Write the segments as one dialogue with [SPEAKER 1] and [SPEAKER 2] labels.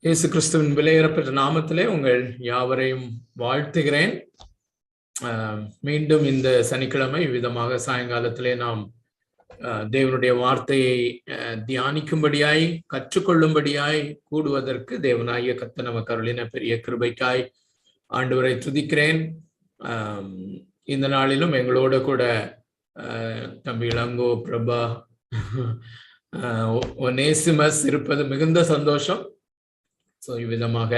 [SPEAKER 1] இயேசு கிறிஸ்துவின் விலையேறப்பெற்ற நாமத்திலே உங்கள் யாவரையும் வாழ்த்துகிறேன். மீண்டும் இந்த சனிக்கிழமை விதமாக சாயங்காலத்திலே நாம் தேவனுடைய வார்த்தையை தியானிக்கும்படியாய் கற்றுக்கொள்ளும்படியாய் கூடுவதற்கு தேவனாகிய கர்த்தர் நமக்கு அருளின பெரிய கிருபைக்காய் ஆண்டவரை துதிக்கிறேன். இந்த நாளிலும் எங்களோட கூட தம்பி இளங்கோ, பிரபா, ஒனேசிமஸ் இருப்பது மிகுந்த சந்தோஷம். ஸோ இவ்விதமாக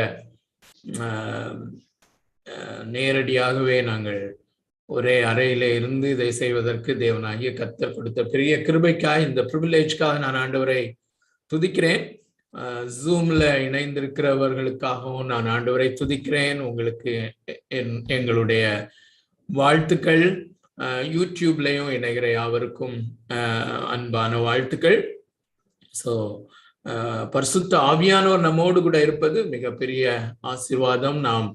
[SPEAKER 1] நேரடியாகவே நாங்கள் ஒரே அறையிலே இருந்து இதை செய்வதற்கு தேவனாகிய கர்த்தர் கொடுத்த பெரிய கிருபைக்காய், இந்த ப்ரிவிலேஜ்க்காக நான் ஆண்டவரை துதிக்கிறேன். ஜூம்ல இணைந்திருக்கிறவர்களுக்காகவும் நான் ஆண்டவரை துதிக்கிறேன். உங்களுக்கு எங்களுடைய வாழ்த்துக்கள். யூடியூப்லையும் இணைகிற யாவருக்கும் அன்பான வாழ்த்துக்கள். ஸோ பரிசுத்த ஆவியானவர் நம்மோடு கூட இருப்பது மிகப்பெரிய ஆசீர்வாதம். நாம்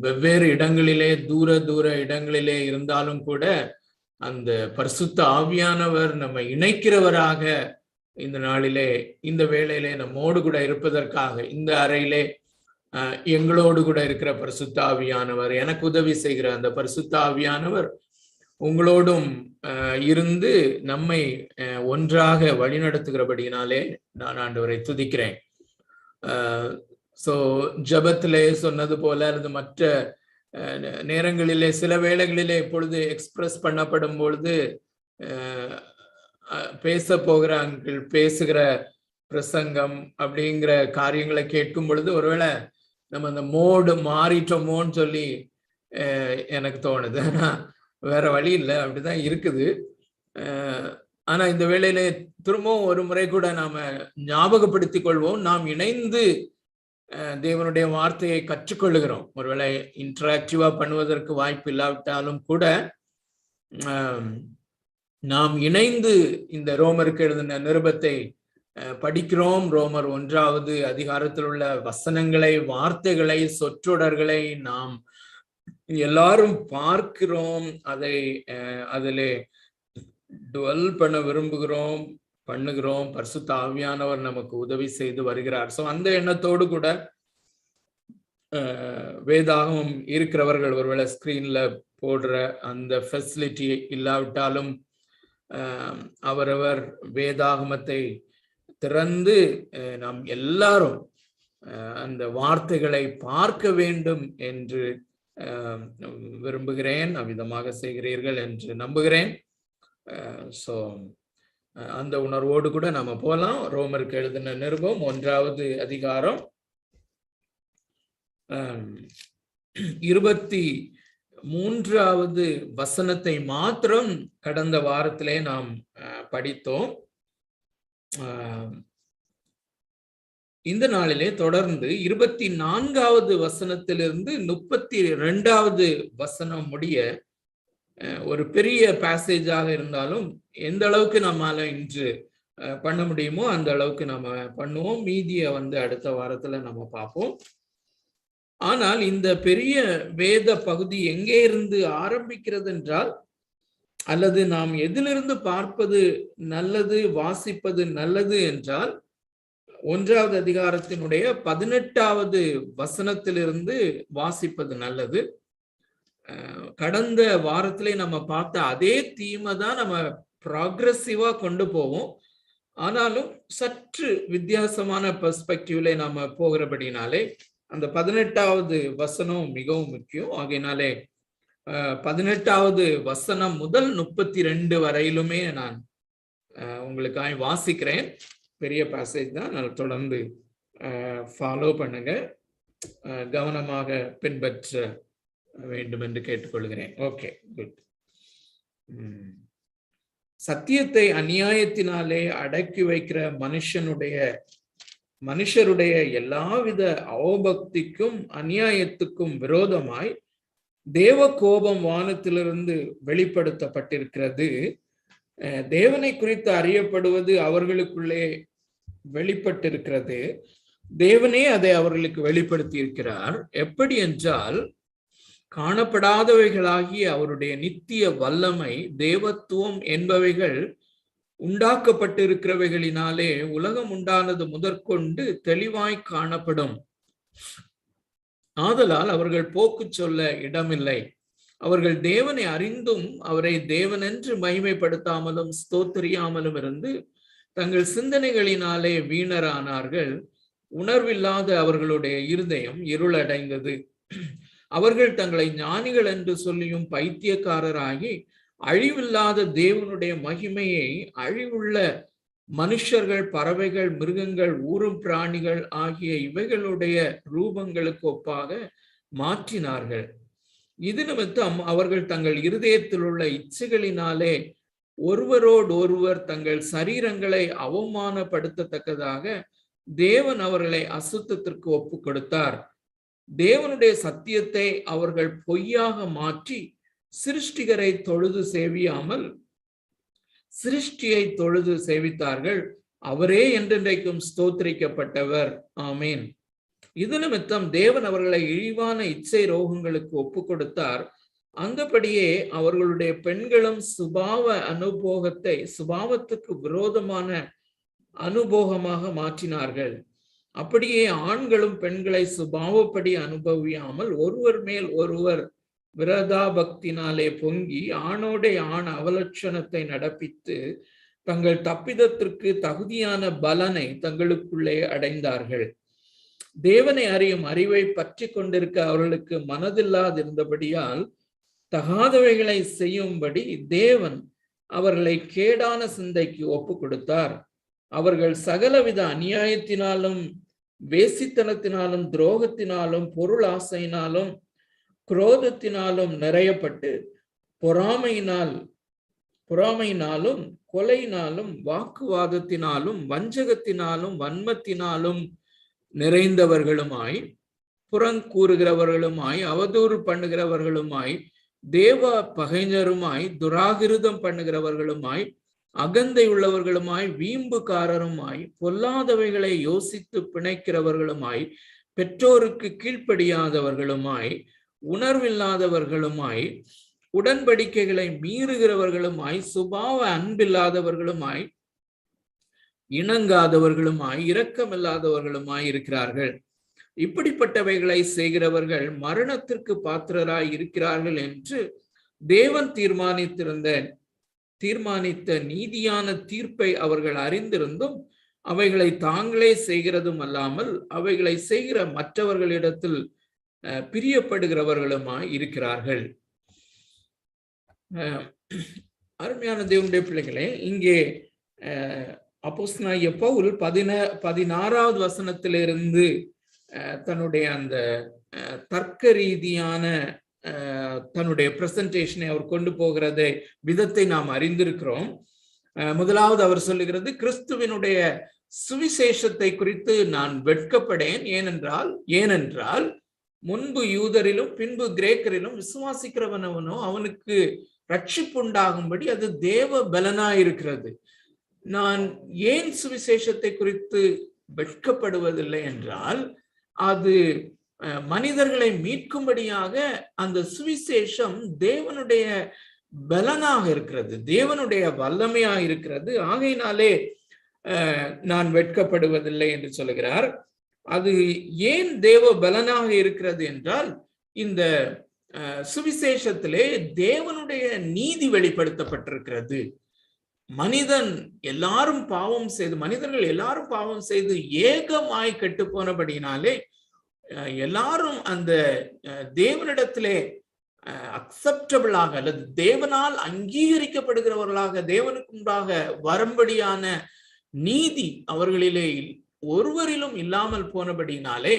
[SPEAKER 1] வெவ்வேறு இடங்களிலே தூர இடங்களிலே இருந்தாலும் கூட அந்த பரிசுத்த ஆவியானவர் நம்ம இணைக்கிறவராக இந்த நாளிலே இந்த வேளையிலே நம்மோடு கூட இருப்பதற்காக இந்த அறையிலே எங்களோடு கூட இருக்கிற பரிசுத்த ஆவியானவர், எனக்கு உதவி செய்கிற அந்த பரிசுத்த ஆவியானவர் உங்களோடும் இருந்து நம்மை ஒன்றாக வழிநடத்துகிறபடியினாலே நான் ஆண்டவரை துதிக்கிறேன். ஸோ ஜபத்திலே சொன்னது போல அல்லது மற்ற நேரங்களிலே சில வேளைகளிலே இப்பொழுது எக்ஸ்பிரஸ் பண்ணப்படும் பொழுது பேச போகிறாங்க பேசுகிற பிரசங்கம் அப்படிங்கிற காரியங்களை கேட்கும் பொழுது ஒருவேளை நம்ம அந்த மோடு மாறிட்டோமோன்னு சொல்லி எனக்கு தோணுது. வேற வழி இல்லை, அப்படிதான் இருக்குது. ஆனா இந்த வேளையில திரும்பவும் ஒரு முறை கூட நாம ஞாபகப்படுத்திக் கொள்வோம், நாம் இணைந்து தேவனுடைய வார்த்தையை கற்றுக்கொள்ளுகிறோம். ஒருவேளை இன்டராக்டிவா பண்ணுவதற்கு வாய்ப்பு இல்லாவிட்டாலும் கூட நாம் இணைந்து இந்த ரோமருக்கு எழுதின நிருபத்தை படிக்கிறோம். ரோமர் 1வது அதிகாரத்தில் உள்ள வசனங்களை, வார்த்தைகளை, சொற்றொடர்களை நாம் எல்லாரும் பார்க்கிறோம். அதிலே டுவெல் பண்ண விரும்புகிறோம், பண்ணுகிறோம். பரிசுத்த ஆவியானவர் நமக்கு உதவி செய்து வருகிறார். ஸோ அந்த எண்ணத்தோடு கூட வேதாகமம் இருக்கிறவர்கள் ஒருவேளை ஸ்கிரீன்ல போடுற அந்த ஃபெசிலிட்டி இல்லாவிட்டாலும் அவரவர் வேதாகமத்தை திறந்து நாம் எல்லாரும் அந்த வார்த்தைகளை பார்க்க வேண்டும் என்று விரும்புகிறேன். அவ்விதமாக செய்கிறீர்கள் என்று நம்புகிறேன். ஸோ அந்த உணர்வோடு கூட நாம போலாம். ரோமருக்கு எழுதின நிருபம் 1வது அதிகாரம் 23வது வசனத்தை மாத்திரம் கடந்த வாரத்திலே நாம் படித்தோம். இந்த நாளிலே தொடர்ந்து 24வது வசனத்திலிருந்து 32வது வசனம் முடிய ஒரு பெரிய பேசேஜாக இருந்தாலும் எந்த அளவுக்கு நம்மால இன்று பண்ண முடியுமோ அந்த அளவுக்கு நம்ம பண்ணுவோம். மீதியை அடுத்த வாரத்துல நம்ம பார்ப்போம். ஆனால் இந்த பெரிய வேத பகுதி எங்கே இருந்து ஆரம்பிக்கிறது என்றால், அல்லது நாம் எதிலிருந்து பார்ப்பது நல்லது, வாசிப்பது நல்லது என்றால் 1வது அதிகாரத்தினுடைய 18வது வசனத்திலிருந்து வாசிப்பது நல்லது. கடந்த வாரத்திலே நம்ம பார்த்த அதே தீமை தான் நம்ம ப்ராக்ரெசிவா கொண்டு போவோம். ஆனாலும் சற்று வித்தியாசமான பெர்ஸ்பெக்டிவ்ல நம்ம போகிறபடினாலே அந்த 18வது வசனம் மிகவும் முக்கியம். ஆகையினாலே 18வது வசனம் முதல் 32 வரையிலுமே நான் உங்களுக்காக வாசிக்கிறேன். பெரிய பேசேஜ் தான், நான் தொடர்ந்து ஃபாலோ பண்ணுங்க, கவனமாக பின்பற்ற வேண்டும் என்று கேட்டுக்கொள்கிறேன். Okay, good. சத்தியத்தை அநியாயத்தினாலே அடக்கி வைக்கிற மனுஷருடைய எல்லாவித அவபக்திக்கும் அநியாயத்துக்கும் விரோதமாய் தேவ கோபம் வானத்திலிருந்து வெளிப்படுத்தப்பட்டிருக்கிறது. தேவனை குறித்து அறியப்படுவது அவர்களுக்குள்ளே வெளிப்பட்டிருக்கிறது. தேவனே அதை அவர்களுக்கு வெளிப்படுத்தி இருக்கிறார். எப்படி என்றால், காணப்படாதவைகளாகிய அவருடைய நித்திய வல்லமை, தேவத்துவம் என்பவைகள் உண்டாக்கப்பட்டிருக்கிறவைகளினாலே உலகம் உண்டானது முதற்கொண்டு தெளிவாய் காணப்படும். ஆதலால் அவர்கள் போக்கு சொல்ல இடமில்லை. அவர்கள் தேவனை அறிந்தும் அவரை தேவனென்று மகிமைப்படுத்தாமலும் ஸ்தோத்திரியாமலும் இருந்து தங்கள் சிந்தனைகளினாலே வீணரானார்கள். உணர்வில்லாத அவர்களுடைய இருதயம் இருளடைந்தது. அவர்கள் தங்களை ஞானிகள் என்று சொல்லியும் பைத்தியக்காரராகி அழிவில்லாத தேவனுடைய மகிமையை அழிவுள்ள மனுஷர்கள், பறவைகள், மிருகங்கள், ஊரும் பிராணிகள் ஆகிய இவைகளுடைய ரூபங்களுக்கு ஒப்பாக மாற்றினார்கள். இது நிமித்தம் அவர்கள் தங்கள் இருதயத்தில் உள்ள இச்சைகளினாலே ஒருவரோடு ஒருவர் தங்கள் சரீரங்களை அவமானப்படுத்தத்தக்கதாக தேவன் அவர்களை அசுத்தத்திற்கு ஒப்பு கொடுத்தார். தேவனுடைய சத்தியத்தை அவர்கள் பொய்யாக மாற்றி சிருஷ்டிகரை தொழுது சேவியாமல் சிருஷ்டியை தொழுது சேவித்தார்கள். அவரே என்றென்றைக்கும் ஸ்தோத்திரிக்கப்பட்டவர். ஆமேன். இது நிமித்தம் தேவன் அவர்களை இழிவான இச்சை ரோகங்களுக்கு ஒப்பு கொடுத்தார். அந்தபடியே அவர்களுடைய பெண்களும் சுபாவத்துக்கு விரோதமான அனுபோகமாக மாற்றினார்கள். அப்படியே ஆண்களும் பெண்களை சுபாவப்படி அனுபவியாமல் ஒருவர் மேல் ஒருவர் விரதாபக்தினாலே பொங்கி ஆணோட ஆண் அவலட்சணத்தை நடப்பித்து தங்கள் தப்பிதத்திற்கு தகுதியான பலனை தங்களுக்குள்ளே அடைந்தார்கள். தேவனை அறியும் அறிவை பற்றி கொண்டிருக்க அவர்களுக்கு மனதில்லாதிருந்தபடியால் தகாதவைகளை செய்யும்படி தேவன் அவர்களை கேடான சிந்தைக்கு ஒப்பு கொடுத்தார். அவர்கள் சகலவித அநியாயத்தினாலும் வேசித்தனத்தினாலும் துரோகத்தினாலும் பொருள் ஆசையினாலும் குரோதத்தினாலும் நிறையப்பட்டு பொறாமையினாலும் கொலையினாலும் வாக்குவாதத்தினாலும் வஞ்சகத்தினாலும் வன்மத்தினாலும் நிறைந்தவர்களுமாய் புறங்கூறுகிறவர்களுமாய் அவதூறு பண்ணுகிறவர்களுமாய் தேவ பகைஞருமாய் துராகிருதம் பண்ணுகிறவர்களுமாய் அகந்தை உள்ளவர்களுமாய் வீம்புக்காரருமாய் பொல்லாதவைகளை யோசித்து பிணைக்கிறவர்களுமாய் பெற்றோருக்கு கீழ்ப்படியாதவர்களுமாய் உணர்வில்லாதவர்களுமாய் உடன்படிக்கைகளை மீறுகிறவர்களுமாய் சுபாவ அன்பில்லாதவர்களுமாய் இணங்காதவர்களுமாய் இரக்கமில்லாதவர்களுமாய் இருக்கிறார்கள். இப்படிப்பட்டவைகளை செய்கிறவர்கள் மரணத்திற்கு பாத்திரராய் இருக்கிறார்கள் என்று தேவன் தீர்மானித்த நீதியான தீர்ப்பை அவர்கள் அறிந்திருந்தும் அவைகளை தாங்களே செய்கிறதும் அல்லாமல் அவைகளை செய்கிற மற்றவர்களிடத்தில் பிரியப்படுகிறவர்களுமாய் இருக்கிறார்கள். அருமையான தேவனுடைய பிள்ளைகளே, இங்கே அப்போஸ்தலனாகிய பவுல் 16வது வசனத்திலிருந்து தன்னுடைய அந்த தர்க்க ரீதியான தன்னுடைய பிரசன்டேஷனை அவர் கொண்டு போகிறத விதத்தை நாம் அறிந்திருக்கிறோம். முதலாவது அவர் சொல்லுகிறது, கிறிஸ்துவினுடைய சுவிசேஷத்தை குறித்து நான் வெட்கப்படேன். ஏனென்றால் முன்பு யூதரிலும் பின்பு கிரேக்கரிலும் விசுவாசிக்கிறவனவனோ அவனுக்கு ரட்சிப்புண்டாகும்படி அது தேவ பலனாயிருக்கிறது. நான் ஏன் சுவிசேஷத்தை குறித்து வெட்கப்படுவதில்லை என்றால், அது மனிதர்களை மீட்கும்படியாக அந்த சுவிசேஷம் தேவனுடைய பலனாக இருக்கிறது, தேவனுடைய வல்லமையாக இருக்கிறது. ஆகையினாலே நான் வெட்கப்படுவதில்லை என்று சொல்கிறார். அது ஏன் தேவ பலனாக இருக்கிறது என்றால், இந்த சுவிசேஷத்திலே தேவனுடைய நீதி வெளிப்படுத்தப்பட்டிருக்கிறது. மனிதர்கள் எல்லாரும் பாவம் செய்து ஏகமாய் கெட்டு போனபடினாலே எல்லாரும் அந்த தேவனிடத்திலே அக்செப்டபிளாக அல்லது தேவனால் அங்கீகரிக்கப்படுகிறவர்களாக தேவனுக்கு முன்பாக வரும்படியான நீதி அவர்களிலே ஒருவரிலும் இல்லாமல் போனபடினாலே,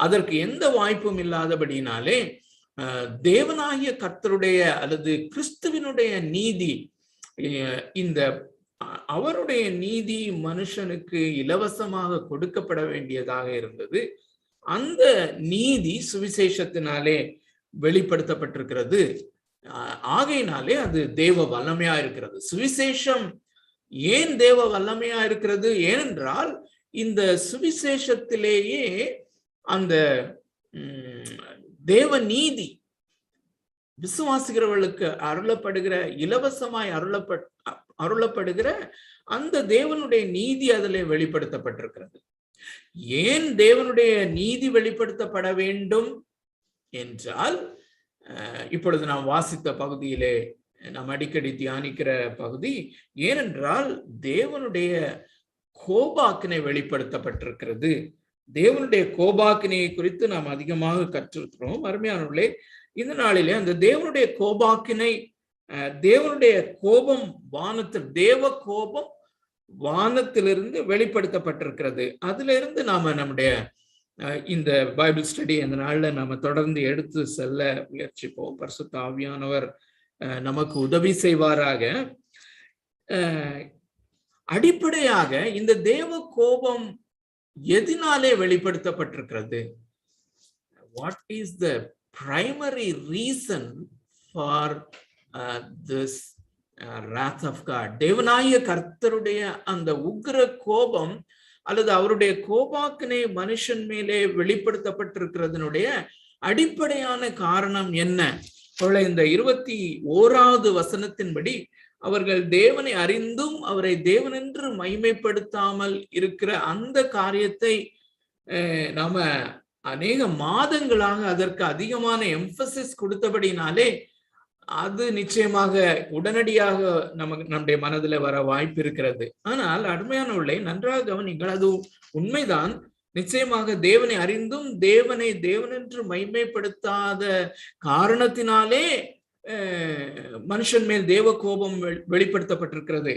[SPEAKER 1] அதற்கு எந்த வாய்ப்பும் இல்லாதபடினாலே தேவனாகிய கர்த்தருடைய அல்லது கிறிஸ்துவினுடைய நீதி, இந்த அவருடைய நீதி மனுஷனுக்கு இலவசமாக கொடுக்கப்பட வேண்டியதாக இருந்தது. அந்த நீதி சுவிசேஷத்தினாலே வெளிப்படுத்தப்பட்டிருக்கிறது. ஆகையினாலே அது தேவ வல்லமையா இருக்கிறது. சுவிசேஷம் ஏன் தேவ வல்லமையா இருக்கிறது? ஏனென்றால் இந்த சுவிசேஷத்திலேயே அந்த தேவ நீதி விசுவாசிக்கிறவர்களுக்கு அருளப்படுகிற, இலவசமாய் அருளப்படுகிற அந்த தேவனுடைய நீதி அதிலே வெளிப்படுத்தப்பட்டிருக்கிறது. ஏன் தேவனுடைய நீதி வெளிப்படுத்தப்பட வேண்டும் என்றால், இப்பொழுது நாம் வாசித்த பகுதியிலே நாம் அடிக்கடி தியானிக்கிற பகுதி, ஏனென்றால் தேவனுடைய கோபாக்கினை வெளிப்படுத்தப்பட்டிருக்கிறது. தேவனுடைய கோபாக்கினையை குறித்து நாம் அதிகமாக கற்றிருக்கிறோம். அருமையானவர்களே, இந்த நாளிலே அந்த தேவனுடைய கோபாக்கினை, தேவனுடைய கோபம் வானத்தில், தேவ கோபம் வானத்திலிருந்து வெளிப்படுத்தப்பட்டிருக்கிறது. அதுல இருந்து நாம நம்முடைய இந்த பைபிள் ஸ்டடி இந்த நாள்ல நாம தொடர்ந்து எடுத்து செல்ல முயற்சிப்போம். பரிசுத்த ஆவியானவர் நமக்கு உதவி செய்வாராக. அடிப்படையாக இந்த தேவ கோபம் எதினாலே வெளிப்படுத்தப்பட்டிருக்கிறது? What is the primary reason for this wrath of God? தேவனாகிய கர்த்தருடைய அந்த உக்கிர கோபம் அல்லது அவருடைய கோபாக்கினை மனுஷன் மேலே வெளிப்படுத்தப்பட்டிருக்கிறதனுடைய அடிப்படையான காரணம் என்ன? இந்த 21வது வசனத்தின்படி, அவர்கள் தேவனை அறிந்தும் அவரை தேவனென்று மகிமைப்படுத்தாமல் இருக்கிற அந்த காரியத்தை நாம அநேக மாதங்களாக அதற்கு அதிகமான எம்பசிஸ் கொடுத்தபடினாலே அது நிச்சயமாக உடனடியாக நம்முடைய மனதில் வர வாய்ப்பு இருக்கிறது. ஆனால் அருமையானவர்களே, நன்றாக கவனிங்கள், அது உண்மைதான். நிச்சயமாக தேவனை அறிந்தும் தேவனை தேவனென்று மகிமைப்படுத்தாத காரணத்தினாலே மனுஷன் மேல் தேவ கோபம் வெளிப்படுத்தப்பட்டிருக்கிறது.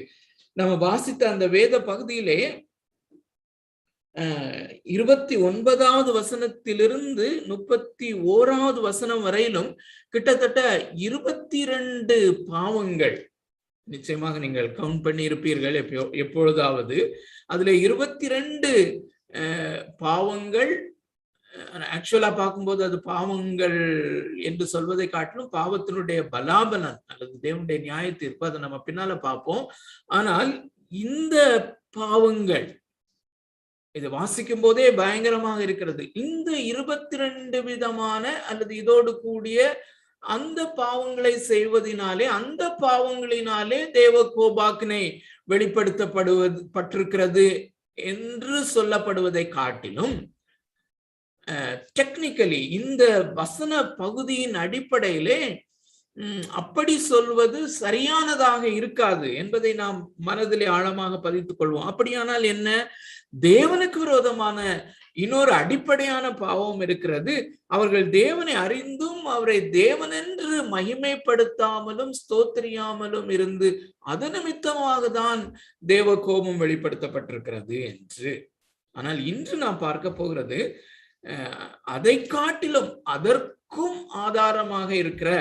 [SPEAKER 1] நம்ம வாசித்த அந்த வேத பகுதியிலே 29வது வசனத்திலிருந்து 31வது வசனம் வரையிலும் கிட்டத்தட்ட 22 பாவங்கள், நிச்சயமாக நீங்கள் கவுண்ட் பண்ணி இருப்பீர்கள் எப்பொழுதாவது. அதுல 22 பாவங்கள், ஆக்சுவலா பார்க்கும்போது அது பாவங்கள் என்று சொல்வதை காட்டிலும் பாவத்தினுடைய பலாபலன் அல்லது தேவனுடைய நியாய தீர்ப்பு, அதை நம்ம பின்னால பார்ப்போம். ஆனால் இந்த பாவங்கள் இது வாசிக்கும் போதே பயங்கரமாக இருக்கிறது. இந்த 22 விதமான அல்லது இதோடு கூடிய அந்த பாவங்களை செய்வதனாலே, அந்த பாவங்களினாலே தேவ கோபாக்கினை வெளிப்படுத்தப்பட்டிருக்கிறது என்று சொல்லப்படுவதை காட்டிலும் டெக்னிக்கலி இந்த வசன பகுதியின் அடிப்படையிலே அப்படி சொல்வது சரியானதாக இருக்காது என்பதை நாம் மனதிலே ஆழமாக பதித்துக் கொள்வோம். அப்படியானால் என்ன? தேவனுக்கு விரோதமான இன்னொரு அடிப்படையான பாவம் இருக்கிறது. அவர்கள் தேவனை அறிந்தும் அவரை தேவனென்று மகிமைப்படுத்தாமலும் ஸ்தோத்திரியாமலும் இருந்து அது நிமித்தமாக தான் தேவ கோபம் வெளிப்படுத்தப்பட்டிருக்கிறது என்று. ஆனால் இன்று நாம் பார்க்க போகிறது அதை காட்டிலும் அதற்கும் ஆதாரமாக இருக்கிற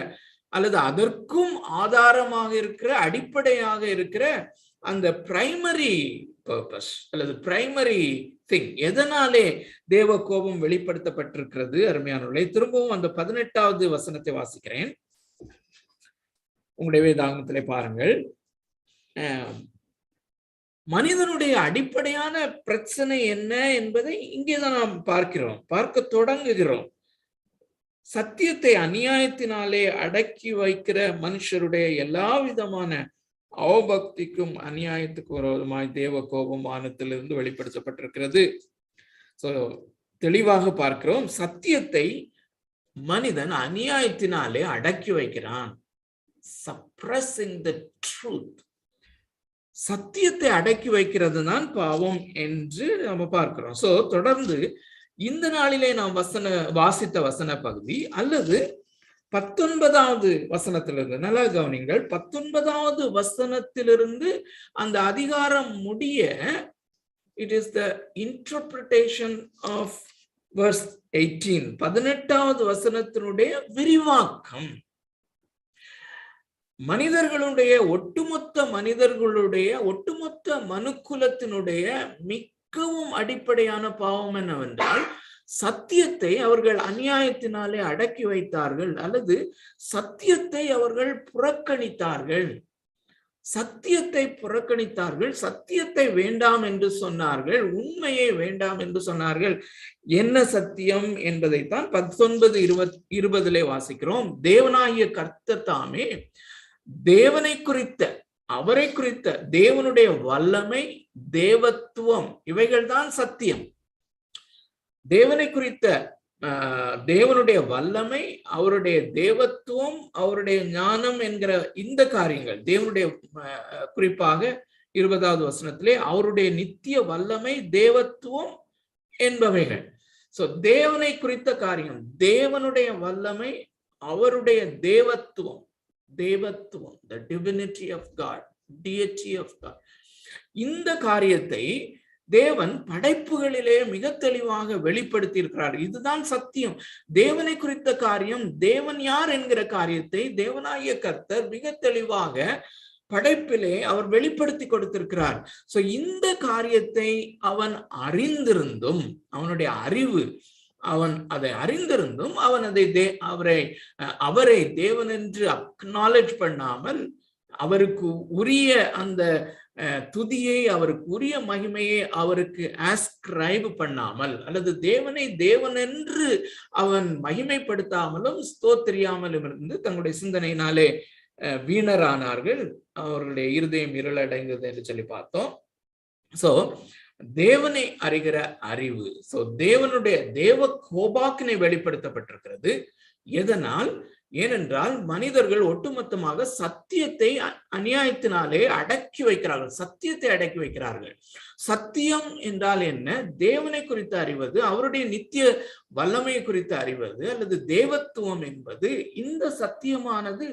[SPEAKER 1] அல்லது அதற்கும் ஆதாரமாக இருக்கிற அடிப்படையாக இருக்கிற அந்த பிரைமரி பர்பஸ் அல்லது பிரைமரி திங், எதனாலே தேவ கோபம் வெளிப்படுத்தப்பட்டிருக்கிறது. அருமையானவர்களே, திரும்பவும் அந்த 18வது வசனத்தை வாசிக்கிறேன். உங்களுடைய வேதாகமத்திலே பாருங்கள். மனிதனுடைய அடிப்படையான பிரச்சனை என்ன என்பதை இங்கேதான் நாம் பார்க்க தொடங்குகிறோம். சத்தியத்தை அநியாயத்தினாலே அடக்கி வைக்கிற மனுஷருடைய எல்லா விதமான அவபக்திக்கும் அநியாயத்துக்கு விரோதமாய் தேவ கோபம் வானத்திலிருந்து வெளிப்படுத்தப்பட்டிருக்கிறது. சோ தெளிவாக பார்க்கிறோம், சத்தியத்தை மனிதன் அநியாயத்தினாலே அடக்கி வைக்கிறான். சப்ரஸிங் த ட்ரூத், சத்தியத்தை அடக்கி வைக்கிறது தான் பாவம் என்று நம்ம பார்க்கிறோம். சோ தொடர்ந்து இந்த நாளிலே நாம் வாசித்த வசன பகுதி அல்லது 19வது வசனத்திலிருந்து, நல்லா கவனிங்கள், 19வது வசனத்திலிருந்து அந்த அதிகாரம் முடிய it is the interpretation of verse 18. 18வது வசனத்தினுடைய விரிவாக்கம். ஒட்டுமொத்த மனுக்குலத்தினுடைய மிகவும் அடிப்படையான பாவம் என்னவென்றால், சத்தியத்தை அவர்கள் அநியாயத்தினாலே அடக்கி வைத்தார்கள் அல்லது சத்தியத்தை அவர்கள் புறக்கணித்தார்கள். சத்தியத்தை புறக்கணித்தார்கள், சத்தியத்தை வேண்டாம் என்று சொன்னார்கள், உண்மையை வேண்டாம் என்று சொன்னார்கள். என்ன சத்தியம் என்பதைத்தான் 19:20 வாசிக்கிறோம். தேவனாகிய கர்த்தர் தாமே தேவனை குறித்த, அவரை குறித்த தேவனுடைய வல்லமை, தேவத்துவம், இவைகள்தான் சத்தியம். தேவனை குறித்த தேவனுடைய வல்லமை, அவருடைய தேவத்துவம், அவருடைய ஞானம் என்கிற இந்த காரியங்கள், தேவனுடைய குறிப்பாக 20வது வசனத்திலே அவருடைய நித்திய வல்லமை, தேவத்துவம் என்பவைகள். சோ தேவனை குறித்த காரியம், தேவனுடைய வல்லமை, அவருடைய தேவத்துவம், தேவத்துவம், the divinity of God, deity of God. இந்த காரியத்தை தேவன் படைப்புகளிலே மிக தெளிவாக வெளிப்படுத்தி இருக்கிறார். இதுதான் சத்தியம். தேவனை குறித்த காரியம், தேவன் யார் என்கிற காரியத்தை தேவனாகிய கர்த்தர் மிக தெளிவாக படைப்பிலே அவர் வெளிப்படுத்தி கொடுத்திருக்கிறார். சோ இந்த காரியத்தை அவன் அறிந்திருந்தும், அவனுடைய அறிவு, அவன் அதை அறிந்திருந்தும் அவன் அதை அவரை தேவன் என்று அக்னாலேஜ் பண்ணாமல், அவருக்கு உரிய அந்த துதியை, அவருக்கு உரிய மகிமையை அவருக்கு ஆஸ்கிரைப் பண்ணாமல், அல்லது தேவனை தேவன் என்று அவன் மகிமைப்படுத்தாமலும் ஸ்தோத்திரியாமலும் இருந்து தங்களுடைய சிந்தனையினாலே வீணரானார்கள். அவர்களுடைய இருதயம் இருளடைந்தது என்று சொல்லி பார்த்தோம். சோ தேவனை அறிகிற அறிவு, சோ தேவனுடைய தேவ கோபாக்கினை வெளிப்படுத்தப்பட்டிருக்கிறது. எதனால்? ஏனென்றால் மனிதர்கள் ஒட்டுமொத்தமாக சத்தியத்தை அநியாயத்தினாலே அடக்கி வைக்கிறார்கள், சத்தியத்தை அடக்கி வைக்கிறார்கள். சத்தியம் என்றால் என்ன? தேவனை குறித்து அறிவது, அவருடைய நித்திய வல்லமை குறித்து அறிவது, அல்லது தேவத்துவம் என்பது, இந்த சத்தியமானது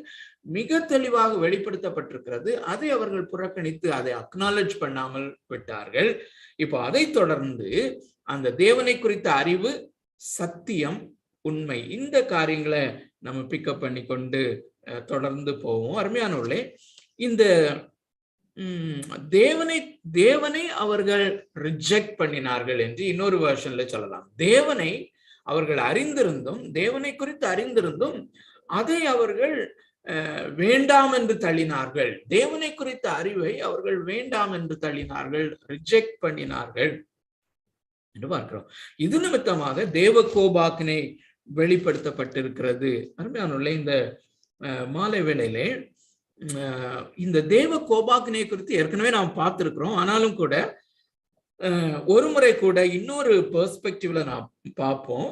[SPEAKER 1] மிக தெளிவாக வெளிப்படுத்தப்பட்டிருக்கிறது. அதை அவர்கள் புறக்கணித்து அதை அக்னாலேஜ் பண்ணாமல் விட்டார்கள். இப்போ அதை தொடர்ந்து அந்த தேவனை குறித்த அறிவு, சத்தியம், உண்மை, இந்த காரியங்களை நம்ம பிக்கப் பண்ணி கொண்டு தொடர்ந்து போவோம். அருமையானவர்களே, இந்த தேவனை அவர்கள் ரிஜெக்ட் பண்ணினார்கள் என்று இன்னொரு வெர்ஷன்ல சொல்லலாம். தேவனை அவர்கள் அறிந்திருந்தும், தேவனை குறித்து அறிந்திருந்தும் அதை அவர்கள் வேண்டாம் என்று தள்ளினார்கள். தேவனை குறித்த அறிவை அவர்கள் வேண்டாம் என்று தள்ளினார்கள், ரிஜெக்ட் பண்ணினார்கள் என்று பார்க்கிறோம். இது நிமித்தமாக தேவ கோபாக்கினை வெளிப்படுத்தப்பட்டிருக்கிறது. அருமையானவர்களே, இந்த மாலை வேளையிலே இந்த தேவ கோபாக்கினை குறித்து ஏற்கனவே நாம் பார்த்திருக்கிறோம். ஆனாலும் கூட ஒரு முறை கூட இன்னொரு பெர்ஸ்பெக்டிவ்ல நாம் பார்ப்போம்.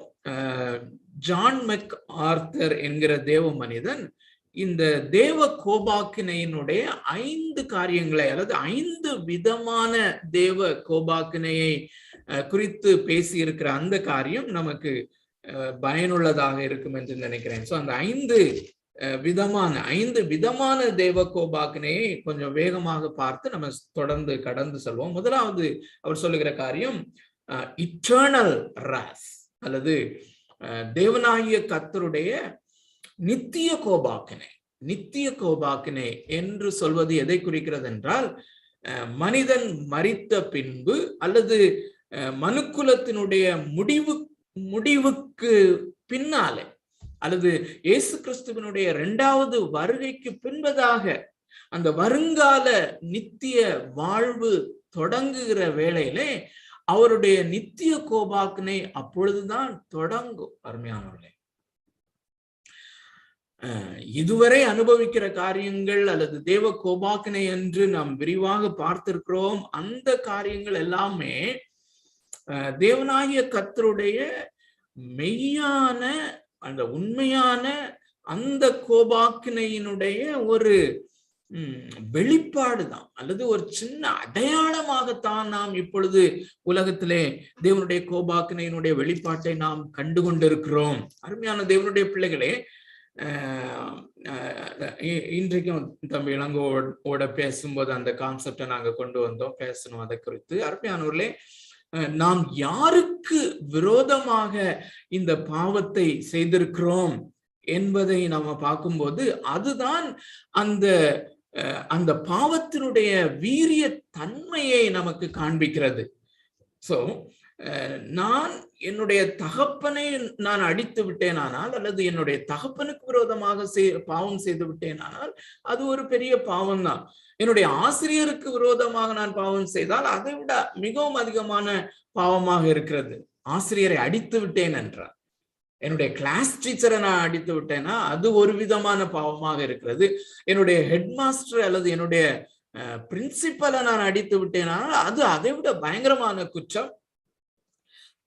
[SPEAKER 1] ஜான் மெக் ஆர்த்தர் என்கிற தேவ மனிதன் இந்த தேவ கோபாக்கினையினுடைய 5 காரியங்களை, அல்லது 5 விதமான தேவ கோபாக்கினையை குறித்து பேசி இருக்கிற அந்த காரியம் நமக்கு பயனுள்ளதாக இருக்கும் என்று நினைக்கிறேன். சோ அந்த 5 விதமான தேவ கோபாக்கினையை கொஞ்சம் வேகமாக பார்த்து நம்ம தொடர்ந்து கடந்து செல்வோம். முதலாவது அவர் சொல்லுகிற காரியம் இட்டர்னல் ராஸ், அல்லது தேவனாகிய கர்த்தருடைய நித்திய கோபாக்கினை. நித்திய கோபாக்கினை என்று சொல்வது எதை குறிக்கிறது என்றால், மனிதன் மரித்த பின்பு, அல்லது மனுக்குலத்தினுடைய முடிவுக்கு பின்னாலே, அல்லது இயேசு கிறிஸ்துவினுடைய 2வது வருகைக்கு பின்பதாக அந்த வருங்கால நித்திய வாழ்வு தொடங்குகிற வேளையிலே அவருடைய நித்திய கோபாக்கினை அப்பொழுதுதான் தொடங்கும். அருமையானவர்களே, இதுவரை அனுபவிக்கிற காரியங்கள் அல்லது தேவ கோபாக்கினை என்று நாம் விரிவாக பார்த்திருக்கிறோம். அந்த காரியங்கள் எல்லாமே தேவனாகிய கர்த்தருடைய மெய்யான, அந்த உண்மையான அந்த கோபாக்கினையினுடைய ஒரு வெளிப்பாடுதான், அல்லது ஒரு சின்ன அடையாளமாகத்தான் நாம் இப்பொழுது உலகத்திலே தேவனுடைய கோபாக்கினையினுடைய வெளிப்பாட்டை நாம் கண்டு கொண்டிருக்கிறோம். அருமையான தேவனுடைய பிள்ளைகளே, இன்றைக்கும் தம்பி இளங்கோட பேசும்போது அந்த கான்செப்டை நாங்க கொண்டு வந்தோம், பேசணும் அதை குறித்து. அருமையானவர்களே, நாம் யாருக்கு விரோதமாக இந்த பாவத்தை செய்திருக்கிறோம் என்பதை நாம பார்க்கும்போது அதுதான் அந்த பாவத்தினுடைய வீரிய தன்மையை நமக்கு காண்பிக்கிறது. சோ நான் என்னுடைய தகப்பனை நான் அடித்து விட்டேனானால், அல்லது என்னுடைய தகப்பனுக்கு விரோதமாக பாவம் செய்து விட்டேனானால் அது ஒரு பெரிய பாவம் தான். என்னுடைய ஆசிரியருக்கு விரோதமாக நான் பாவம் செய்தால் அதை விட மிகவும் அதிகமான பாவமாக இருக்கிறது. ஆசிரியரை அடித்து விட்டேன் என்றார். என்னுடைய கிளாஸ் டீச்சரை நான் அடித்து விட்டேன்னா அது ஒரு விதமான பாவமாக இருக்கிறது. என்னுடைய ஹெட் மாஸ்டர் அல்லது என்னுடைய பிரின்சிபலை நான் அடித்து விட்டேனா அது அதை விட பயங்கரமான குற்றம்.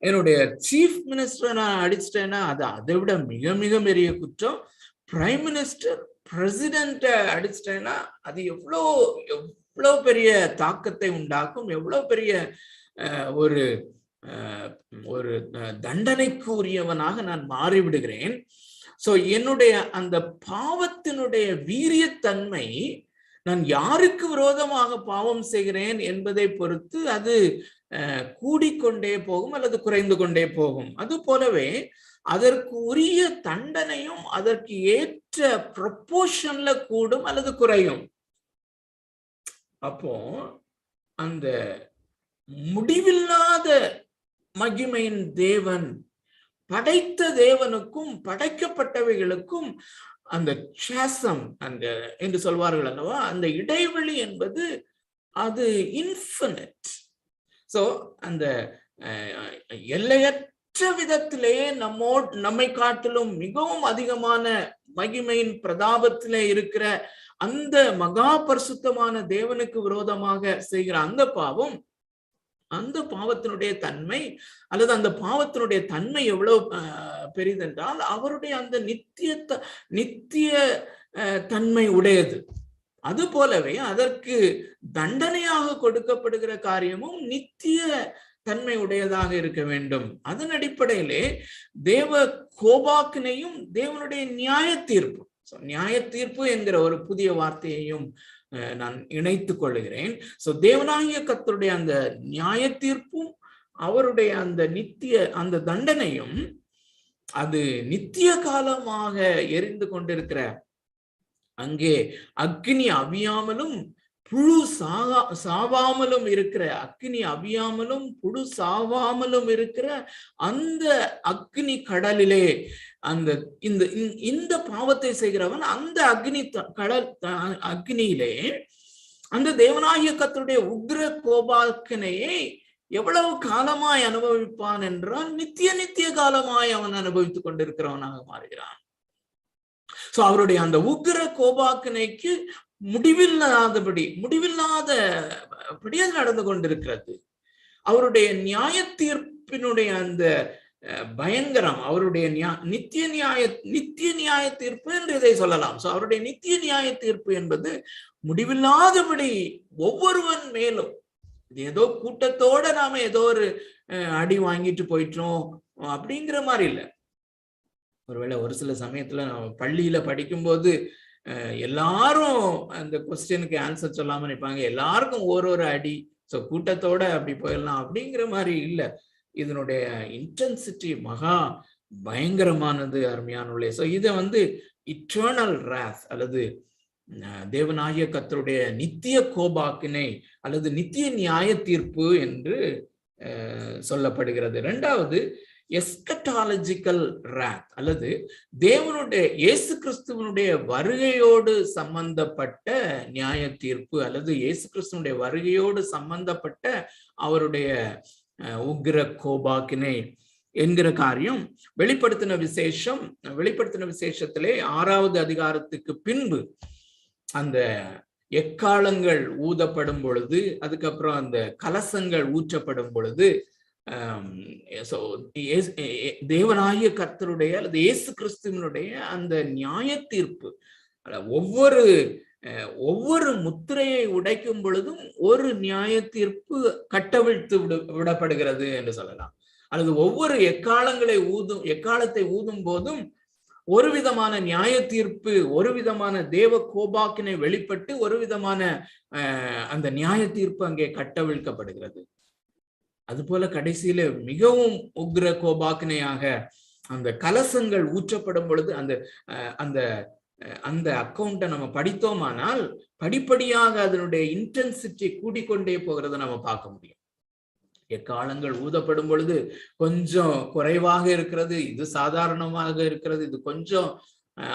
[SPEAKER 1] என்னுடைய சீஃப் மினிஸ்டரை நான் அடிச்சிட்டேன்னா அது அதை விட மிக மிக பெரிய குற்றம். பிரைம் மினிஸ்டர் பிரசிடென்ட அடிச்சிட்டேன்னா அது எவ்வளவு பெரிய தாக்கத்தை உண்டாக்கும், எவ்வளவு பெரிய ஒரு ஒரு தண்டனைக்கு உரியவனாக நான் மாறிவிடுகிறேன். சோ என்னுடைய அந்த பாவத்தினுடைய வீரியத்தன்மை நான் யாருக்கு விரோதமாக பாவம் செய்கிறேன் என்பதை பொறுத்து அது கூடிக்கொண்டே போகும் அல்லது குறைந்து கொண்டே போகும். அது போலவே அதற்கு உரிய தண்டனையும் அதற்கு ஏற்ற ப்ரொபோர்ஷன்ல கூடும் அல்லது குறையும். அப்போ அந்த முடிவில்லாத மகிமையின் தேவன் படைத்த தேவனுக்கும் படைக்கப்பட்டவைகளுக்கும் அந்த சேசம் அந்த என்று சொல்வார்கள் அல்லவா, அந்த இடைவெளி என்பது அது இன்ஃபினிட். சோ அந்த எல்லையற்ற விதத்திலே நம்மை காட்டிலும் மிகவும் அதிகமான மகிமையின் பிரதாபத்திலே இருக்கிற அந்த மகா பரிசுத்தமான தேவனுக்கு விரோதமாக செய்கிற அந்த பாவத்தினுடைய தன்மை அல்லது அந்த பாவத்தினுடைய தன்மை எவ்வளவு பெரிதென்றால் அவருடைய அந்த நித்திய தன்மை உடையது. அது போலவே அதற்கு தண்டனையாக கொடுக்கப்படுகிற காரியமும் நித்திய தன்மை உடையதாக இருக்க வேண்டும். அதன் அடிப்படையிலே தேவ கோபாக்கினையும் தேவனுடைய நியாய தீர்ப்பு, நியாய தீர்ப்பு என்கிற ஒரு புதிய வார்த்தையையும் நான் இணைத்துக் கொள்கிறேன். சோ தேவனாகிய கர்த்தருடைய அந்த நியாய தீர்ப்பும் அவருடைய அந்த தண்டனையும் அது நித்திய காலமாக எரிந்து கொண்டிருக்கிற, அங்கே அக்கினி அவியாமலும் புழு சாவாமலும் இருக்கிற, அக்கினி அவியாமலும் புழு சாவாமலும் இருக்கிற அந்த அக்கினி கடலிலே இந்த பாவத்தை செய்கிறவன் அந்த அக்னியிலே அந்த தேவனாகிய கர்த்தருடைய உக்ர கோபாக்கினையை எவ்வளவு காலமாய் அனுபவிப்பான் என்றால் நித்திய காலமாய் அவன் அனுபவித்துக் கொண்டிருக்கிறவனாக மாறுகிறான். சோ அவருடைய அந்த உக்ர கோபாக்கினைக்கு முடிவில்லாதபடி அது நடந்து கொண்டிருக்கிறது. அவருடைய நியாய தீர்ப்பினுடைய அந்த பயங்கரம், அவருடைய நித்திய நியாய தீர்ப்பு என்று இதை சொல்லலாம். சோ அவருடைய நித்திய நியாய தீர்ப்பு என்பது முடிவில்லாதபடி ஒவ்வொருவன் மேலும், ஏதோ கூட்டத்தோட நாம ஏதோ ஒரு அடி வாங்கிட்டு போயிட்டோம் அப்படிங்கிற மாதிரி இல்லை. ஒருவேளை ஒரு சில சமயத்துல நம்ம பள்ளியில படிக்கும்போது எல்லாரும் அந்த கொஸ்டினுக்கு ஆன்சர் சொல்லாம நினைப்பாங்க, எல்லாருக்கும் ஒரு அடி, சோ கூட்டத்தோட அப்படி போயிடலாம் அப்படிங்கிற மாதிரி இல்லை. இதனுடைய இன்டென்சிட்டி மகா பயங்கரமானது, அருமையானவர்களே. சோ இதை இட்டர்னல் ராத் அல்லது தேவனாகிய கர்த்தருடைய நித்திய கோபாக்கினை அல்லது நித்திய நியாய தீர்ப்பு என்று சொல்லப்படுகிறது. இரண்டாவது எஸ்கட்டாலஜிக்கல் ராத் அல்லது தேவனுடைய இயேசு கிறிஸ்துவனுடைய வருகையோடு சம்பந்தப்பட்ட நியாய தீர்ப்பு அல்லது இயேசு கிறிஸ்துவனுடைய வருகையோடு சம்பந்தப்பட்ட அவருடைய உக்ர கோபாக்கினை என்கிற காரியம் வெளிப்படுத்தின விசேஷத்திலே 6வது அதிகாரத்துக்கு பின்பு அந்த எக்காலங்கள் ஊதப்படும் பொழுது, அதுக்கப்புறம் அந்த கலசங்கள் ஊற்றப்படும் பொழுது தேவனாகிய கர்த்தருடைய அல்லது இயேசு கிறிஸ்துவனுடைய அந்த நியாய தீர்ப்பு ஒவ்வொரு முத்திரையை உடைக்கும் பொழுதும் ஒரு நியாய தீர்ப்பு கட்டவிழ்த்து விடப்படுகிறது என்று சொல்லலாம். அல்லது ஒவ்வொரு எக்காலத்தை ஊதும் போதும் ஒரு விதமான நியாய தீர்ப்பு, ஒரு விதமான தேவ கோபாக்கினை வெளிப்பட்டு ஒரு விதமான அந்த நியாய தீர்ப்பு அங்கே கட்டவிழ்க்கப்படுகிறது. அது போல கடைசியில மிகவும் உக்ர கோபாக்கினையாக அந்த கலசங்கள் ஊற்றப்படும் பொழுது அந்த அக்கௌண்ட்டை நம்ம படித்தோமானால் படிப்படியாக அதனுடைய இன்டென்சிட்டி கூடிக்கொண்டே போகிறத நம்ம பார்க்க முடியும். எக்காலங்கள் ஊதப்படும் பொழுது கொஞ்சம் குறைவாக இருக்கிறது, இது சாதாரணமாக இருக்கிறது, இது கொஞ்சம்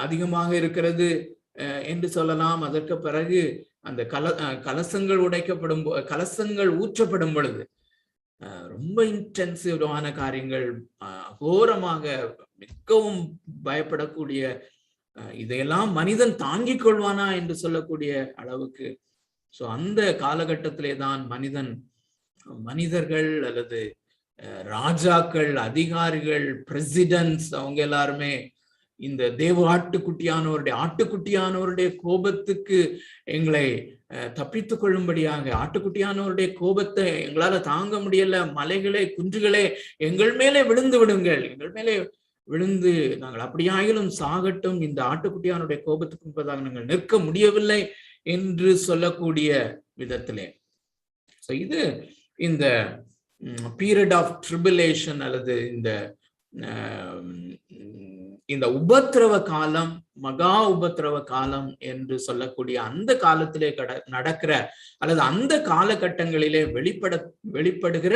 [SPEAKER 1] அதிகமாக இருக்கிறது, என்று சொல்லலாம். அதற்கு பிறகு அந்த கலசங்கள் உடைக்கப்படும் கலசங்கள் ஊற்றப்படும் பொழுது ரொம்ப இன்டென்சிவான காரியங்கள், அகோரமாக மிகவும் பயப்படக்கூடிய, இதையெல்லாம் மனிதன் தாங்கிக் கொள்வானா என்று சொல்லக்கூடிய அளவுக்கு. சோ அந்த காலகட்டத்திலே தான் மனிதர்கள் அல்லது ராஜாக்கள், அதிகாரிகள், பிரசிடென்ட்ஸ் அவங்க எல்லாருமே இந்த ஆட்டுக்குட்டியானவருடைய கோபத்துக்கு எங்களை தப்பித்துக் கொள்ளும்படியாக, ஆட்டுக்குட்டியானவருடைய கோபத்தை எங்களால தாங்க முடியல, மலைகளே குன்றுகளே எங்கள் மேலே விழுந்து விடுங்கள், எங்கள் மேலே விழுந்து நாங்கள் அப்படியாயிலும் சாகட்டும், இந்த ஆட்டுக்குட்டியானுடைய கோபத்துக்கு முன்பதாக நாங்கள் நிற்க முடியவில்லை என்று சொல்லக்கூடிய விதத்திலே. இது இந்த பீரியட் ஆஃப் ட்ரிபுலேஷன் அல்லது இந்த உபத்திரவ காலம், மகா உபத்திரவ காலம் என்று சொல்லக்கூடிய அந்த காலத்திலே நடக்கிற அல்லது அந்த காலகட்டங்களிலே வெளிப்படுகிற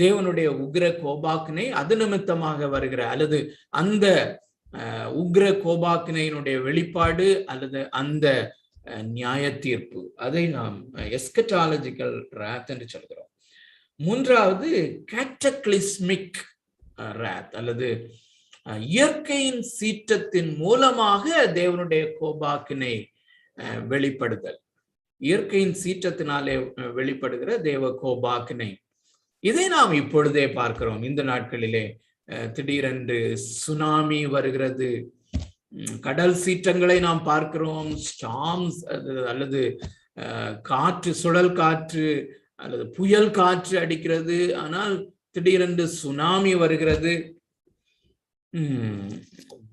[SPEAKER 1] தேவனுடைய உக்ர கோபாக்கினை, அது நிமித்தமாக வருகிற அல்லது அந்த உக்ர கோபாக்கினையினுடைய வெளிப்பாடு அல்லது அந்த நியாய தீர்ப்பு, அதை நாம் எஸ்கட்டாலஜிக்கல் ராத் என்று சொல்கிறோம். மூன்றாவது கேட்டக்ளிஸ்மிக் ராத் அல்லது இயற்கையின் சீற்றத்தின் மூலமாக தேவனுடைய கோபாக்கினை வெளிப்படுதல், இயற்கையின் சீற்றத்தினாலே வெளிப்படுகிற தேவ கோபாக்கினை. இதை நாம் இப்பொழுதே பார்க்கிறோம். இந்த நாட்களிலே திடீரென்று சுனாமி வருகிறது, கடல் சீற்றங்களை நாம் பார்க்கிறோம், ஸ்டார்ம்ஸ் அல்லது காற்று, சுழல் காற்று அல்லது புயல் காற்று அடிக்கிறது. ஆனால் திடீரென்று சுனாமி வருகிறது,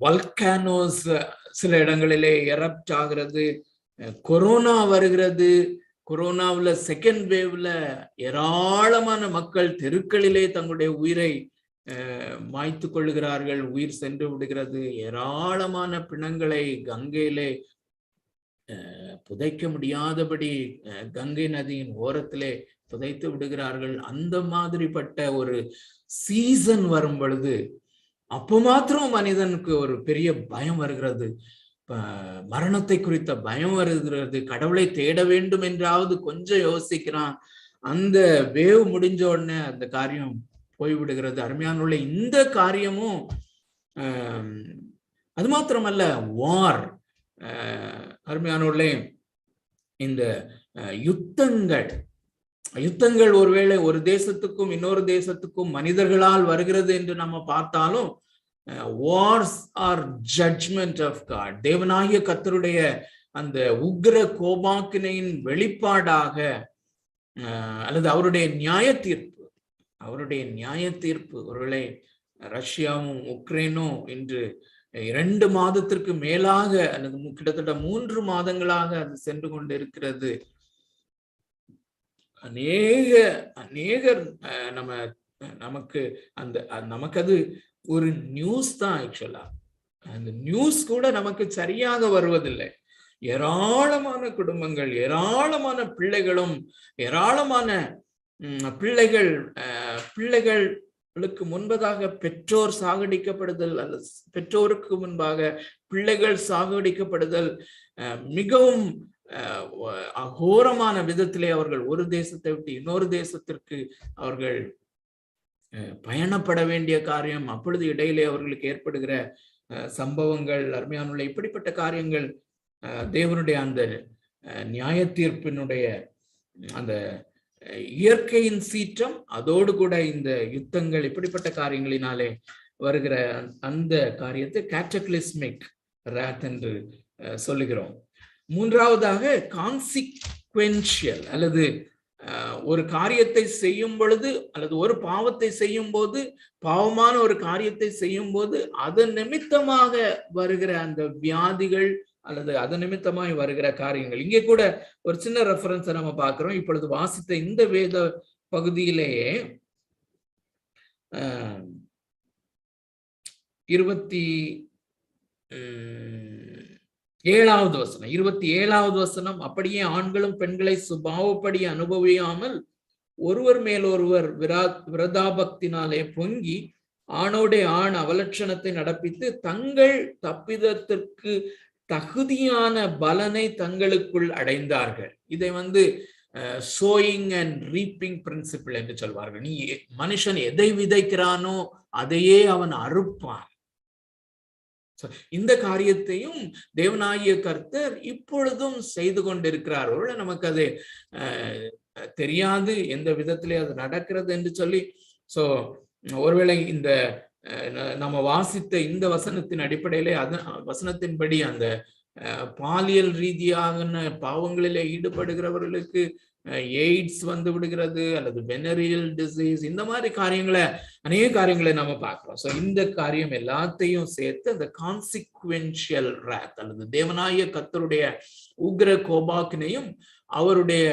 [SPEAKER 1] வல்கானோஸ் சில இடங்களிலே எரப்ட் ஆகிறது, கொரோனா வருகிறது. கொரோனாவில் செகண்ட் வேவ்ல ஏராளமான மக்கள் தெருக்களிலே தங்களுடைய உயிரை மாய்த்து கொள்ளுகிறார்கள், உயிர் சென்று விடுகிறது. ஏராளமான பிணங்களை கங்கையிலே புதைக்க முடியாதபடி கங்கை நதியின் ஓரத்திலே புதைத்து விடுகிறார்கள். அந்த மாதிரிப்பட்ட ஒரு சீசன் வரும் பொழுது அப்போ மாத்திரம் மனிதனுக்கு ஒரு பெரிய பயம் வருகிறது, மரணத்தை குறித்த பயம் வருகிறது, கடவுளை தேட வேண்டும் என்றாவது கொஞ்சம் யோசிக்கிறான். அந்த வேவ் முடிஞ்ச உடனே அந்த காரியம் போய்விடுகிறது. அருமையானுள்ள இந்த காரியமும் அது மாத்திரமல்ல, வார், அருமையானுள்ளே இந்த யுத்தங்கள் ஒருவேளை ஒரு தேசத்துக்கும் இன்னொரு தேசத்துக்கும் மனிதர்களால் வருகிறது என்று நம்ம பார்த்தாலும், wars are judgment of God, தேவனாகிய கர்த்தருடைய அந்த உக்ர கோபாக்கினையின் வெளிப்பாடாக அல்லது அவருடைய நியாய தீர்ப்பு. ஒருவேளை ரஷ்யாவும் உக்ரைனும் இன்று 2 மாதத்திற்கு மேலாக அல்லது கிட்டத்தட்ட 3 மாதங்களாக அது சென்று கொண்டிருக்கிறது. அநேகர் நமக்கு அது ஒரு நியூஸ் தான். ஆக்சுவலா அந்த நியூஸ் கூட நமக்கு சரியாக வருவதில்லை. ஏராளமான குடும்பங்கள், ஏராளமான பிள்ளைகளும், ஏராளமான பிள்ளைகளுக்கு முன்பதாக பெற்றோர் சாகடிக்கப்படுதல் அல்லது பெற்றோருக்கு முன்பாக பிள்ளைகள் சாகடிக்கப்படுதல், மிகவும் அகோரமான விதத்திலே அவர்கள் ஒரு தேசத்தை விட்டு இன்னொரு தேசத்திற்கு அவர்கள் பயணப்பட வேண்டிய காரியம், அப்பொழுது இடையிலே அவர்களுக்கு ஏற்படுகிற சம்பவங்கள், அருமையானுள்ள இப்படிப்பட்ட காரியங்கள் தேவனுடைய அந்த நியாய தீர்ப்பினுடைய அந்த இயற்கையின் சீற்றம், அதோடு கூட இந்த யுத்தங்கள், இப்படிப்பட்ட காரியங்களினாலே வருகிற அந்த காரியத்தை கேட்டக்ளிஸ்மிக் ராத் என்று சொல்லுகிறோம். மூன்றாவதாக கான்சிக்வென்ஷியல் அல்லது ஒரு காரியத்தை செய்யும் பொழுது அல்லது ஒரு பாவத்தை செய்யும் போது, பாவமான ஒரு காரியத்தை செய்யும் போது அதன் நிமித்தமாக வருகிற அந்த வியாதிகள் அல்லது அது நிமித்தமாய் வருகிற காரியங்கள். இங்கே கூட ஒரு சின்ன ரெஃபரன்ஸ் நம்ம பார்க்கிறோம். இப்பொழுது வாசித்த இந்த வேத பகுதியிலேயே 27வது வசனம், அப்படியே ஆண்களும் பெண்களை சுபாவப்படி அனுபவியாமல் ஒருவர் மேலொருவர் விரதாபக்தினாலே பொங்கி ஆணோட ஆண் அவலட்சணத்தை நடப்பித்து தங்கள் தப்பிதத்திற்கு தகுதியான பலனை தங்களுக்குள் அடைந்தார்கள். இதை சோயிங் அண்ட் ரீப்பிங் பிரின்சிபிள் என்று சொல்வார்கள். நீ மனுஷன் எதை விதைக்கிறானோ அதையே அவன் அறுப்பான். இந்த காரியத்தையும் தேவனாகிய கர்த்தர் இப்பொழுதும் செய்து கொண்டிருக்கிறார். ஒருவேளை நமக்கு அது தெரியாது எந்த விதத்திலே அது நடக்கிறது என்று சொல்லி. சோ ஒருவேளை இந்த நம்ம வாசித்த இந்த வசனத்தின் அடிப்படையிலே வசனத்தின்படி அந்த பாலியல் ரீதியான பாவங்களிலே ஈடுபடுகிறவர்களுக்கு எய்ட்ஸ் வந்து விடுகிறது, அல்லது வெனரியல் டிசீஸ், இந்த மாதிரி அநேக காரியங்களை நம்ம பார்க்கிறோம். ஸோ இந்த காரியம் எல்லாத்தையும் சேர்த்து அந்த கான்சிக்வென்ஷியல் ராத் அல்லது தேவனாகிய கர்த்தருடைய உக்ர கோபாக்கினையும் அவருடைய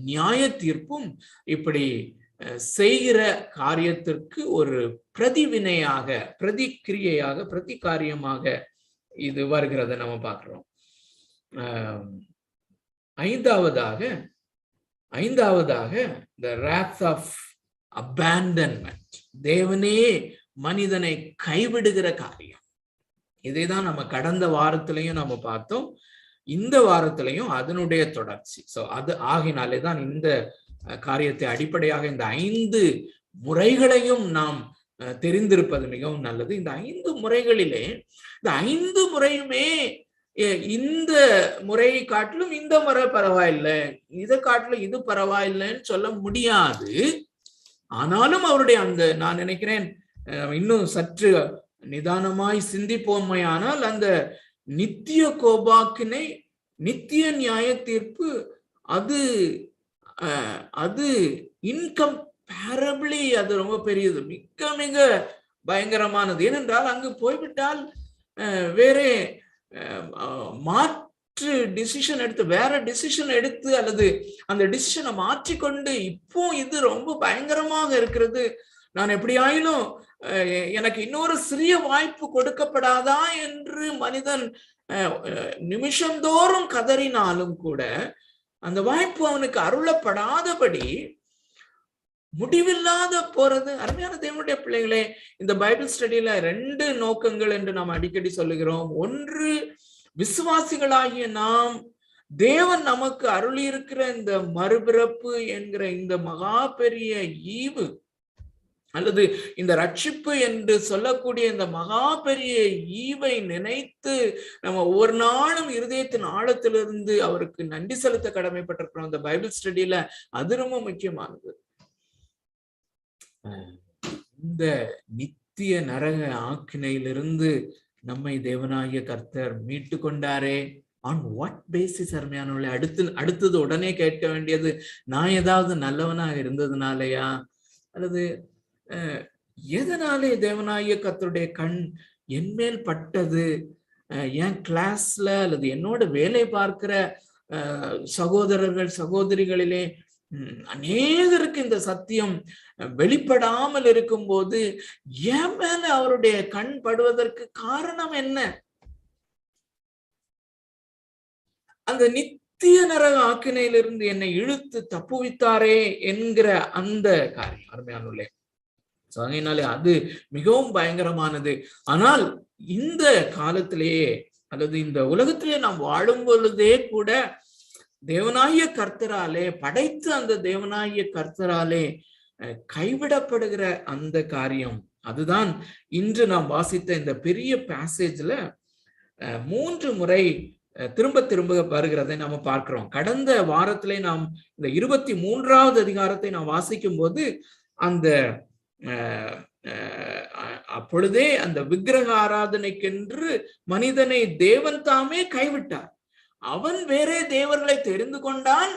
[SPEAKER 1] நியாய தீர்ப்பும் இப்படி செய்கிற காரியத்திற்கு ஒரு பிரதிவினையாக, பிரதிக்கிரியையாக, பிரதி காரியமாக இது வருகிறத நம்ம பார்க்கிறோம். ஐந்தாவதாக the wrath of abandonment, தேவனே மனிதனை கைவிடுகிற காரியம். இதைதான் நம்ம கடந்த வாரத்திலையும் நம்ம பார்த்தோம், இந்த வாரத்திலையும் அதனுடைய தொடர்ச்சி. சோ அது ஆகினாலே தான் இந்த காரியத்தை அடிப்படையாக இந்த 5 முறைகளையும் நாம் தெரிந்திருப்பது மிகவும் நல்லது. இந்த 5 முறைகளிலே இந்த 5 முறையுமே இந்த முறையை காட்டிலும் இந்த முறை பரவாயில்லை, இதை காட்டிலும் இது பரவாயில்லைன்னு சொல்ல முடியாது. ஆனாலும் அவருடைய நான் நினைக்கிறேன் இன்னும் சற்று நிதானமாய் சிந்திப்போமையானால் அந்த நித்திய கோபாக்கினை, நித்திய நியாய தீர்ப்பு அது இன்கம்பேரபிளி அது ரொம்ப பெரியது, மிக மிக பயங்கரமானது. ஏனென்றால் அங்கு போய்விட்டால் வேறே மாற்று டிசிஷன் எடுத்து, வேற டிசிஷன் எடுத்து, அல்லது அந்த டிசிஷனை மாற்றிக்கொண்டு இப்போ இது ரொம்ப பயங்கரமாக இருக்கிறது, நான் எப்படியாயினும் எனக்கு இன்னொரு சிறிய வாய்ப்பு கொடுக்கப்படாதா என்று மனிதன் நிமிஷந்தோறும் கதறினாலும் கூட அந்த வாய்ப்பு அவனுக்கு அருளப்படாதபடி முடிவில்லாத போறது. அருமையான தேவனுடைய பிள்ளைகளே, இந்த பைபிள் ஸ்டடியில 2 நோக்கங்கள் என்று நாம் அடிக்கடி சொல்லுகிறோம். ஒன்று, விசுவாசிகளாகிய நாம் தேவன் நமக்கு அருளி இருக்கிற இந்த மறுபிறப்பு என்கிற இந்த மகா பெரிய ஈவு, அல்லது இந்த ரட்சிப்பு என்று சொல்லக்கூடிய இந்த மகா பெரிய ஈவை நினைத்து நம்ம ஒவ்வொரு நாளும் இருதயத்தின் ஆழத்திலிருந்து அவருக்கு நன்றி செலுத்த கடமைப்பட்டிருக்கிறோம். இந்த பைபிள் ஸ்டடியில அது ரொம்ப முக்கியமானது. இந்த நித்திய நரக ஆக்கினையிலிருந்து நம்மை தேவனாகிய கர்த்தர் மீட்டு கொண்டாரே. On what basis? அருமையானவர்களே, அடுத்தது உடனே கேட்க வேண்டியது, நான் ஏதாவது நல்லவனாக இருந்ததுனாலயா, அல்லது எதனாலே தேவனாகிய கர்த்தருடைய கண் என் மேல் பட்டது? என் கிளாஸ்ல அல்லது என்னோட வேலை பார்க்கிற சகோதரர்கள் சகோதரிகளிலே அநேகருக்கு இந்த சத்தியம் வெளிப்படாமல் இருக்கும் போது என் மேல அவருடைய கண் படுவதற்கு காரணம் என்ன? அந்த நித்திய நரக ஆக்கினையிலிருந்து என்னை இழுத்து தப்புவித்தாரே என்கிற அந்த காரியம். அருமையானே, அதனாலே அது மிகவும் பயங்கரமானது. ஆனால் இந்த காலத்திலேயே அல்லது இந்த உலகத்திலே நாம் வாழும் பொழுதே கூட தேவனாகிய கர்த்தராலே படைத்து அந்த தேவனாகிய கர்த்தராலே கைவிடப்படுகிற அந்த காரியம், அதுதான் இன்று நாம் வாசித்த இந்த பெரிய பேசேஜ்ல 3 முறை திரும்ப திரும்ப வருகிறதை நாம பார்க்கிறோம். கடந்த வாரத்திலே நாம் இந்த 23வது அதிகாரத்தை நாம் வாசிக்கும் போது அந்த அப்பொழுதே அந்த விக்கிரக ஆராதனைக்கென்று மனிதனை தேவன் தாமே கைவிட்டார். அவன் வேறே தேவர்களை தெரிந்து கொண்டான்,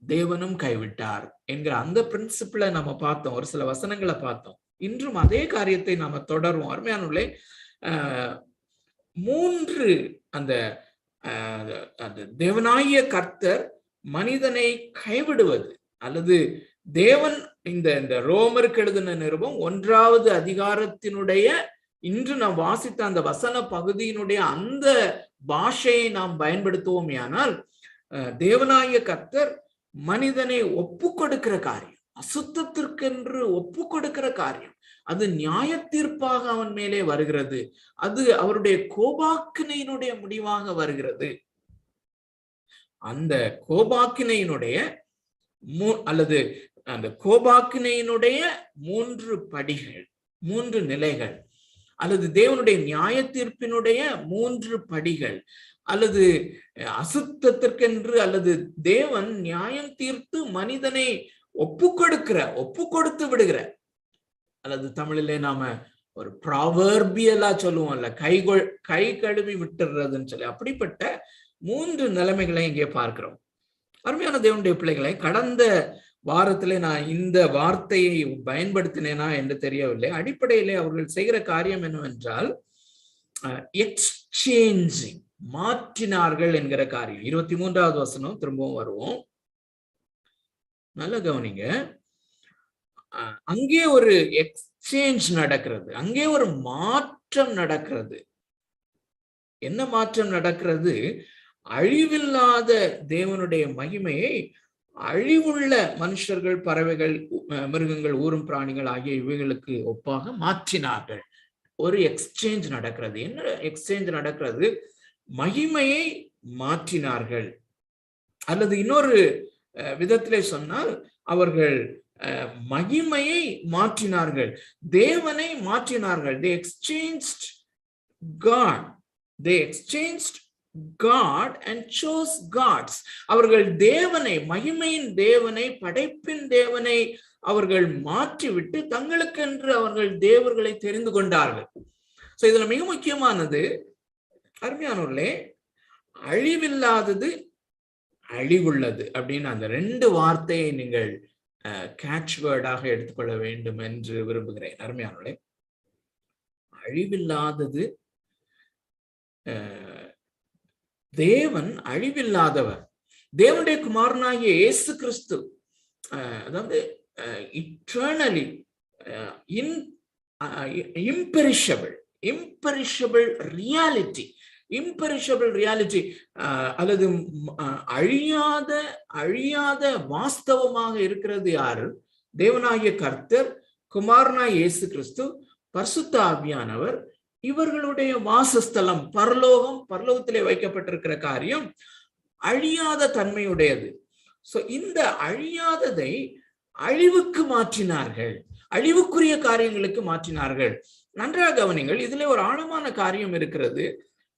[SPEAKER 1] தேவனும் கைவிட்டார் என்கிற அந்த பிரின்சிபிளை நம்ம பார்த்தோம், ஒரு சில வசனங்களை பார்த்தோம். இன்றும் அதே காரியத்தை நாம தொடருவோம். அருமையானவர்களே, 3 அந்த தேவனாகிய கர்த்தர் மனிதனை கைவிடுவது, அல்லது தேவன் இந்த ரோமருக்கு எழுதின நிருபம் 1வது அதிகாரத்தினுடைய இன்று நாம் வாசித்த அந்த வசன பகுதியினுடைய அந்த பாஷையை நாம் பயன்படுத்துவோமே ஆனால், தேவனாகிய கர்த்தர் மனிதனை ஒப்பு கொடுக்கிற காரியம், அசுத்தத்திற்கென்று ஒப்பு கொடுக்கிற காரியம், அது நியாய தீர்ப்பாக அவன் மேலே வருகிறது. அது அவருடைய கோபாக்கினையினுடைய முடிவாக வருகிறது. அந்த கோபாக்கினையினுடைய அல்லது அந்த கோபாக்கினையினுடைய 3 படிகள், 3 நிலைகள், அல்லது தேவனுடைய நியாய தீர்ப்பினுடைய 3 படிகள், அல்லது அசுத்தத்திற்கென்று அல்லது தேவன் நியாயம் தீர்த்து மனிதனை ஒப்பு கொடுத்து விடுகிற, அல்லது தமிழிலே நாம ஒரு ப்ராவர்பியலா சொல்லுவோம்ல, கை கழுவி விட்டுறதுன்னு சொல்லி, அப்படிப்பட்ட 3 நிலைமைகளை இங்கே பார்க்கிறோம். அருமையான தேவனுடைய பிள்ளைகளை, கடந்த வாரத்திலே நான் இந்த வார்த்தையை பயன்படுத்தினேனா என்று தெரியவில்லை. அடிப்படையிலே அவர்கள் செய்கிற காரியம் என்னவென்றால் எக்ஸ்சேஞ்சிங், மாற்றினார்கள் என்கிற காரியம். 23வது வசனம் திரும்பவும் வருவோம், நல்ல கவனிங்க. அங்கே ஒரு எக்ஸ்சேஞ்ச் நடக்கிறது, அங்கே ஒரு மாற்றம் நடக்கிறது. என்ன மாற்றம் நடக்கிறது? அழிவில்லாத தேவனுடைய மகிமையை அழிவுள்ள மனுஷர்கள், பறவைகள், மிருகங்கள், ஊரும் பிராணிகள் ஆகிய இவைகளுக்கு ஒப்பாக மாற்றினார்கள். ஒரு எக்ஸ்சேஞ்ச் நடக்கிறது. என்ன எக்ஸ்சேஞ்ச் நடக்கிறது? மகிமையை மாற்றினார்கள். அல்லது இன்னொரு விதத்திலே சொன்னால் அவர்கள் மகிமையை மாற்றினார்கள், தேவனை மாற்றினார்கள். They exchanged God. They exchanged God and chose gods. அவர்கள் தேவனை, மகிமையின் தேவனை, படைப்பின் தேவனை அவர்கள் மாற்றிவிட்டு தங்களுக்கென்று அவர்கள் தேவர்களை தெரிந்து கொண்டார்கள். சோ இதுல மிக முக்கியமானது, அருமையானவர்களே, அழிவில்லாதது அழிவுள்ளது அப்படின்னு அந்த 2 வார்த்தையை நீங்கள் கேட்ச் வேர்டாக எடுத்துக்கொள்ள வேண்டும் என்று விரும்புகிறேன். அருமையானவர்களே, அழிவில்லாதது, தேவன் அழிவில்லாதவர். தேவனுடைய குமாரனாகிய இயேசு கிறிஸ்து, அதாவது இட்டர்னலி இம்பெரிஷபிள் ரியாலிட்டி, அல்லது அழியாத வாஸ்தவமாக இருக்கிறது யாரு? தேவனாகிய கர்த்தர், குமாரனாகிய இயேசு கிறிஸ்து, பரிசுத்த ஆவியானவர். இவர்களுடைய வாசஸ்தலம் பரலோகத்திலே வைக்கப்பட்டிருக்கிற காரியம் அழியாத தன்மையுடையது. சோ இந்த அழியாததை அழிவுக்கு மாற்றினார்கள், அழிவுக்குரிய காரியங்களுக்கு மாற்றினார்கள். நன்றாக கவனிங்கள், இதுல ஒரு ஆழமான காரியம் இருக்கிறது.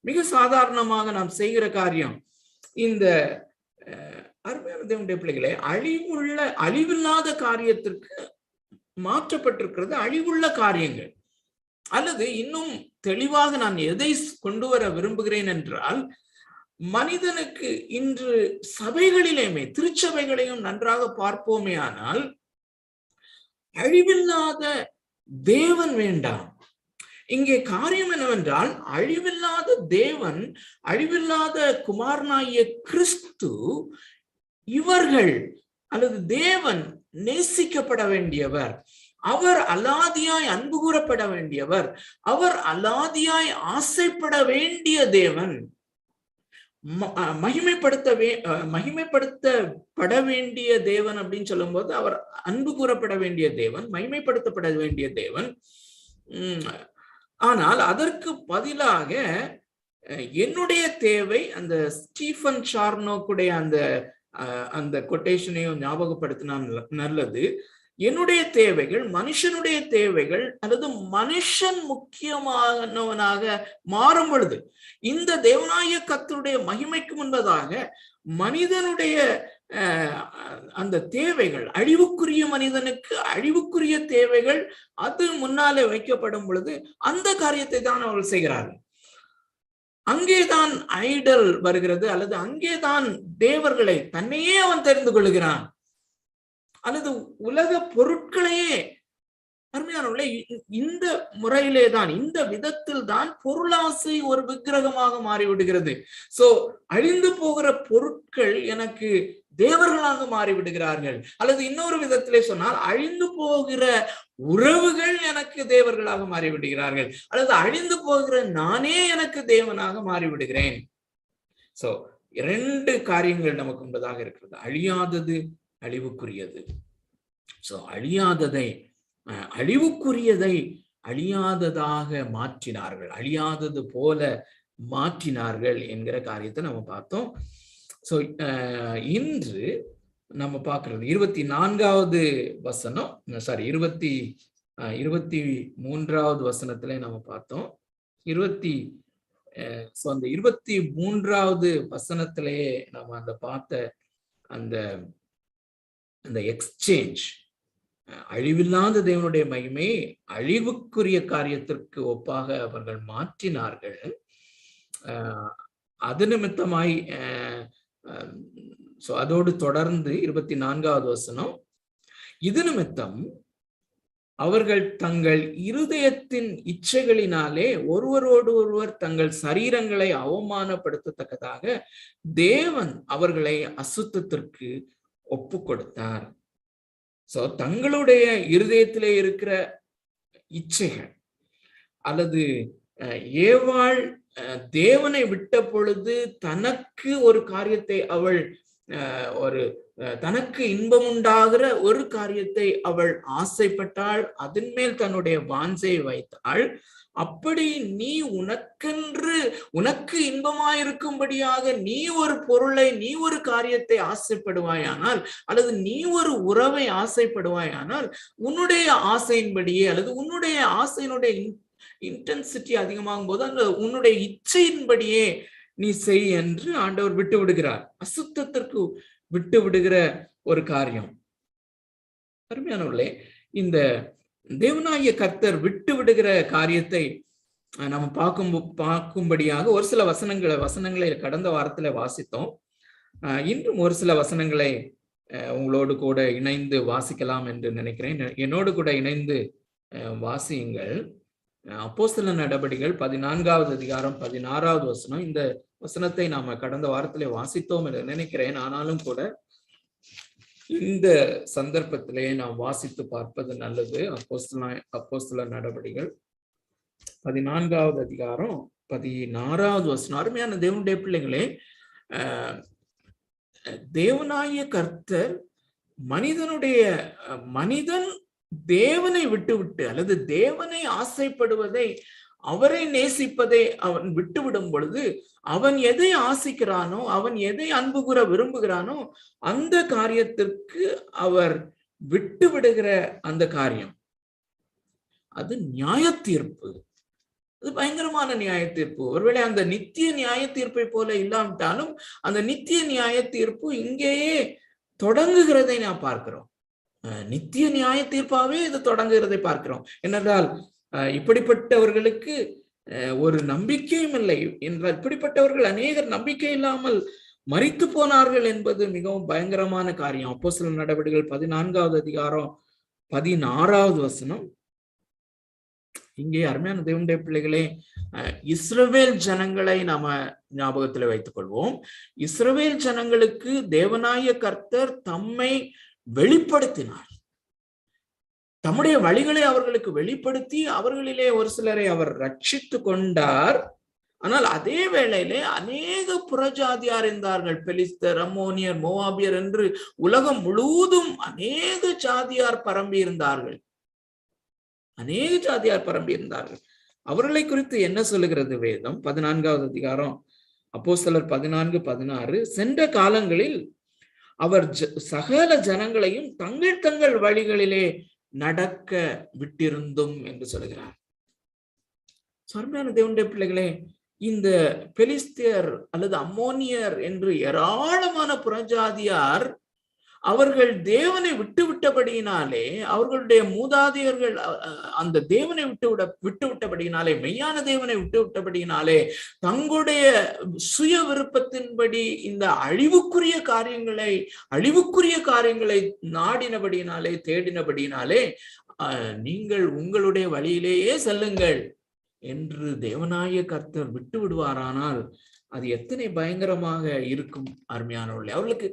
[SPEAKER 1] மிக சாதாரணமாக நாம் செய்கிற காரியம், இந்த அருமையான தேவனுடைய பிள்ளைகளே, அழிவில்லாத காரியத்திற்கு மாற்றப்பட்டிருக்கிறது அழிவுள்ள காரியங்கள். அல்லது இன்னும் தெளிவாக நான் எதை கொண்டு வர விரும்புகிறேன் என்றால், மனிதனுக்கு இன்று சபைகளிலேயுமே, திருச்சபைகளையும் நன்றாக பார்ப்போமே ஆனால், அழிவில்லாத தேவன் வேண்டாம். இங்கே காரியம் என்னவென்றால், அழிவில்லாத தேவன், அழிவில்லாத குமாரனாகிய கிறிஸ்து, இவர்கள் அல்லது தேவன் நேசிக்கப்பட வேண்டியவர், அவர் அலாதியாய் அன்பு கூறப்பட வேண்டியவர், அவர் அலாதியாய் ஆசைப்பட வேண்டிய தேவன், மகிமைப்படுத்தப்பட வேண்டிய தேவன் அப்படின்னு சொல்லும் போது அவர் அன்பு கூறப்பட வேண்டிய தேவன், மகிமைப்படுத்தப்பட வேண்டிய தேவன். ஆனால் அதற்கு பதிலாக என்னுடைய தேவை, அந்த ஸ்டீஃபன் சார்னோக்குடைய அந்த கொட்டேஷனையும் ஞாபகப்படுத்தினா நல்லது. என்னுடைய தேவைகள், மனுஷனுடைய தேவைகள், அல்லது மனுஷன் முக்கியமானவனாக மாறும் பொழுது, இந்த தேவனாகிய கர்த்தருடைய மகிமைக்கு முன்பதாக மனிதனுடைய அந்த தேவைகள், அழிவுக்குரிய மனிதனுக்கு அழிவுக்குரிய தேவைகள், அது முன்னாலே வைக்கப்படும் பொழுது அந்த காரியத்தை தான் அவர்கள் செய்கிறார்கள். அங்கேதான் ஐடல் வருகிறது, அல்லது அங்கேதான் தேவர்களை தன்னையே அவன் தெரிந்து கொள்கிறான், அல்லது உலக பொருட்களையே. அருமையானவர்களே, இந்த முறையிலே தான், இந்த விதத்தில் தான் பொருளாசை ஒரு விக்கிரகமாக மாறிவிடுகிறது. சோ அழிந்து போகிற பொருட்கள் எனக்கு தேவர்களாக மாறிவிடுகிறார்கள். அல்லது இன்னொரு விதத்திலே சொன்னால், அழிந்து போகிற உறவுகள் எனக்கு தேவர்களாக மாறிவிடுகிறார்கள், அல்லது அழிந்து போகிற நானே எனக்கு தேவனாக மாறிவிடுகிறேன். சோ 2 காரியங்கள் நமக்கு முன்பதாக இருக்கிறது, அழியாதது, அழிவுக்குரியது. சோ அழியாததை அழிவுக்குரியதை அழியாததாக மாற்றினார்கள், அழியாதது போல மாற்றினார்கள் என்கிற காரியத்தை நம்ம பார்த்தோம். சோ இன்று நம்ம பார்க்கிறது 24வது வசனம், சாரி 23வது வசனத்திலே நம்ம பார்த்தோம். அந்த 23வது வசனத்திலேயே நம்ம அந்த பார்த்த அந்த எக்ஸ்சேஞ்ச், அழிவில்லாத தேவனுடைய மகிமை அழிவுக்குரிய காரியத்திற்கு ஒப்பாக அவர்கள் மாற்றினார்கள். அது நிமித்தமாய் அதோடு தொடர்ந்து 24வது வசனம், இது நிமித்தம் அவர்கள் தங்கள் இருதயத்தின் இச்சைகளினாலே ஒருவரோடு ஒருவர் தங்கள் சரீரங்களை அவமானப்படுத்தத்தக்கதாக தேவன் அவர்களை அசுத்தத்திற்கு ஒப்பு கொடுத்தார். சோ தங்களுடைய இருதயத்திலே இருக்கிற இச்சைகள், அல்லது ஏவாள் தேவனை விட்ட பொழுது தனக்கு ஒரு காரியத்தை அவள் தனக்கு இன்பம் உண்டாகிற ஒரு காரியத்தை அவள் ஆசைப்பட்டாள், அதன் மேல் தன்னுடைய வாஞ்சையை வைத்தாள். அப்படி நீ உனக்கு இன்பமாயிருக்கும்படியாக நீ ஒரு பொருளை, நீ ஒரு காரியத்தை ஆசைப்படுவாயானால், அல்லது நீ ஒரு உறவை ஆசைப்படுவாயானால், உன்னுடைய ஆசையின்படியே அல்லது உன்னுடைய ஆசையினுடைய இன்டென்சிட்டி அதிகமாகும் போது அந்த உன்னுடைய இச்சையின்படியே நீ செய் என்று ஆண்டவர் விட்டு விடுகிறார். அசுத்தத்திற்கு விட்டு விடுகிற ஒரு காரியம். அருமையானவர்களே, இந்த தேவனாகிய கர்த்தர் விட்டு விடுகிற காரியத்தை நம்ம பார்க்கும்படியாக ஒரு சில வசனங்களை கடந்த வாரத்துல வாசித்தோம். இன்றும் ஒரு சில வசனங்களை உங்களோடு கூட இணைந்து வாசிக்கலாம் என்று நினைக்கிறேன். என்னோடு கூட இணைந்து வாசியுங்கள். அப்போஸ்தலர் நடபடிகள் 14வது அதிகாரம் 16வது வசனம். இந்த வசனத்தை நாம கடந்த வாரத்திலே வாசித்தோம் என்று நினைக்கிறேன். ஆனாலும் கூட இந்த சந்தர்ப்பத்திலே நாம் வாசித்து பார்ப்பது நல்லது. அப்போஸ்தலர் நடபடிகள் 14வது அதிகாரம் 16வது வசனம். அருமையான தேவனுடைய பிள்ளைகளே, தேவனாகிய கர்த்தர் மனிதன் தேவனை விட்டு அல்லது தேவனை ஆசைப்படுவதை, அவரை நேசிப்பதை அவன் விட்டுவிடும் பொழுது, அவன் எதை ஆசிக்கிறானோ, அவன் எதை அன்பு கூற விரும்புகிறானோ அந்த காரியத்திற்கு அவர் விட்டு விடுகிற அந்த காரியம், அது நியாய தீர்ப்பு. அது பயங்கரமான நியாய தீர்ப்பு. ஒருவேளை அந்த நித்திய நியாய தீர்ப்பை போல இல்லாவிட்டாலும் அந்த நித்திய நியாய தீர்ப்பு இங்கேயே தொடங்குகிறதை நாம் பார்க்கிறோம். நித்திய நியாய தீர்ப்பாவே இது தொடங்குகிறதை பார்க்கிறோம். என்னென்றால் இப்படிப்பட்டவர்களுக்கு ஒரு நம்பிக்கையும் இல்லை என்றால், இப்படிப்பட்டவர்கள் அநேகர் நம்பிக்கை இல்லாமல் மரித்து போனார்கள் என்பது மிகவும் பயங்கரமான காரியம். அப்போஸ்தலர் நடவடிக்கைகள் 14வது அதிகாரம் 16வது வசனம். இங்கே அருமையான தேவனுடைய பிள்ளைகளே, இஸ்ரவேல் ஜனங்களை நாம ஞாபகத்துல வைத்துக் கொள்வோம். இஸ்ரவேல் ஜனங்களுக்கு தேவனாகிய கர்த்தர் தம்மை வெளிப்படுத்தினார். தம்முடைய வழிகளை அவர்களுக்கு வெளிப்படுத்தி அவர்களிலே ஒரு சிலரை அவர் ரட்சித்து கொண்டார். ஆனால் அதே வேளையிலே அநேக புறஜாதியார் இருந்தார்கள். பெலிஸ்தர், அம்மோனியர், மோவாபியர் என்று உலகம் முழுவதும் அநேக ஜாதியார் பரம்பி இருந்தார்கள். அவர்களை குறித்து என்ன சொல்லுகிறது வேதம்? 14வது அதிகாரம் அப்போஸ்தலர் 14:16. சென்ற காலங்களில் அவர் சகல ஜனங்களையும் தங்கள் வழிகளிலே நடக்க விட்டிருந்தும் என்று சொல்கிறார். அருமையான தேவனுடைய பிள்ளைகளே, இந்த பெலிஸ்தியர் அல்லது அம்மோனியர் என்று ஏராளமான புறஜாதியார் அவர்கள் தேவனை விட்டபடியினாலே, அவர்களுடைய மூதாதையர்கள் அந்த தேவனை விட்டபடியினாலே, மெய்யான தேவனை விட்டபடியினாலே, தங்களுடைய சுய விருப்பத்தின்படி இந்த அழிவுக்குரிய காரியங்களை நாடினபடியினாலே, தேடினபடியினாலே, நீங்கள் உங்களுடைய வழியிலேயே செல்லுங்கள் என்று தேவனாகிய கர்த்தர் விட்டு விடுவாரானால் அது எத்தனை பயங்கரமாக இருக்கும். அருமையானவர்களே, அவர்களுக்கு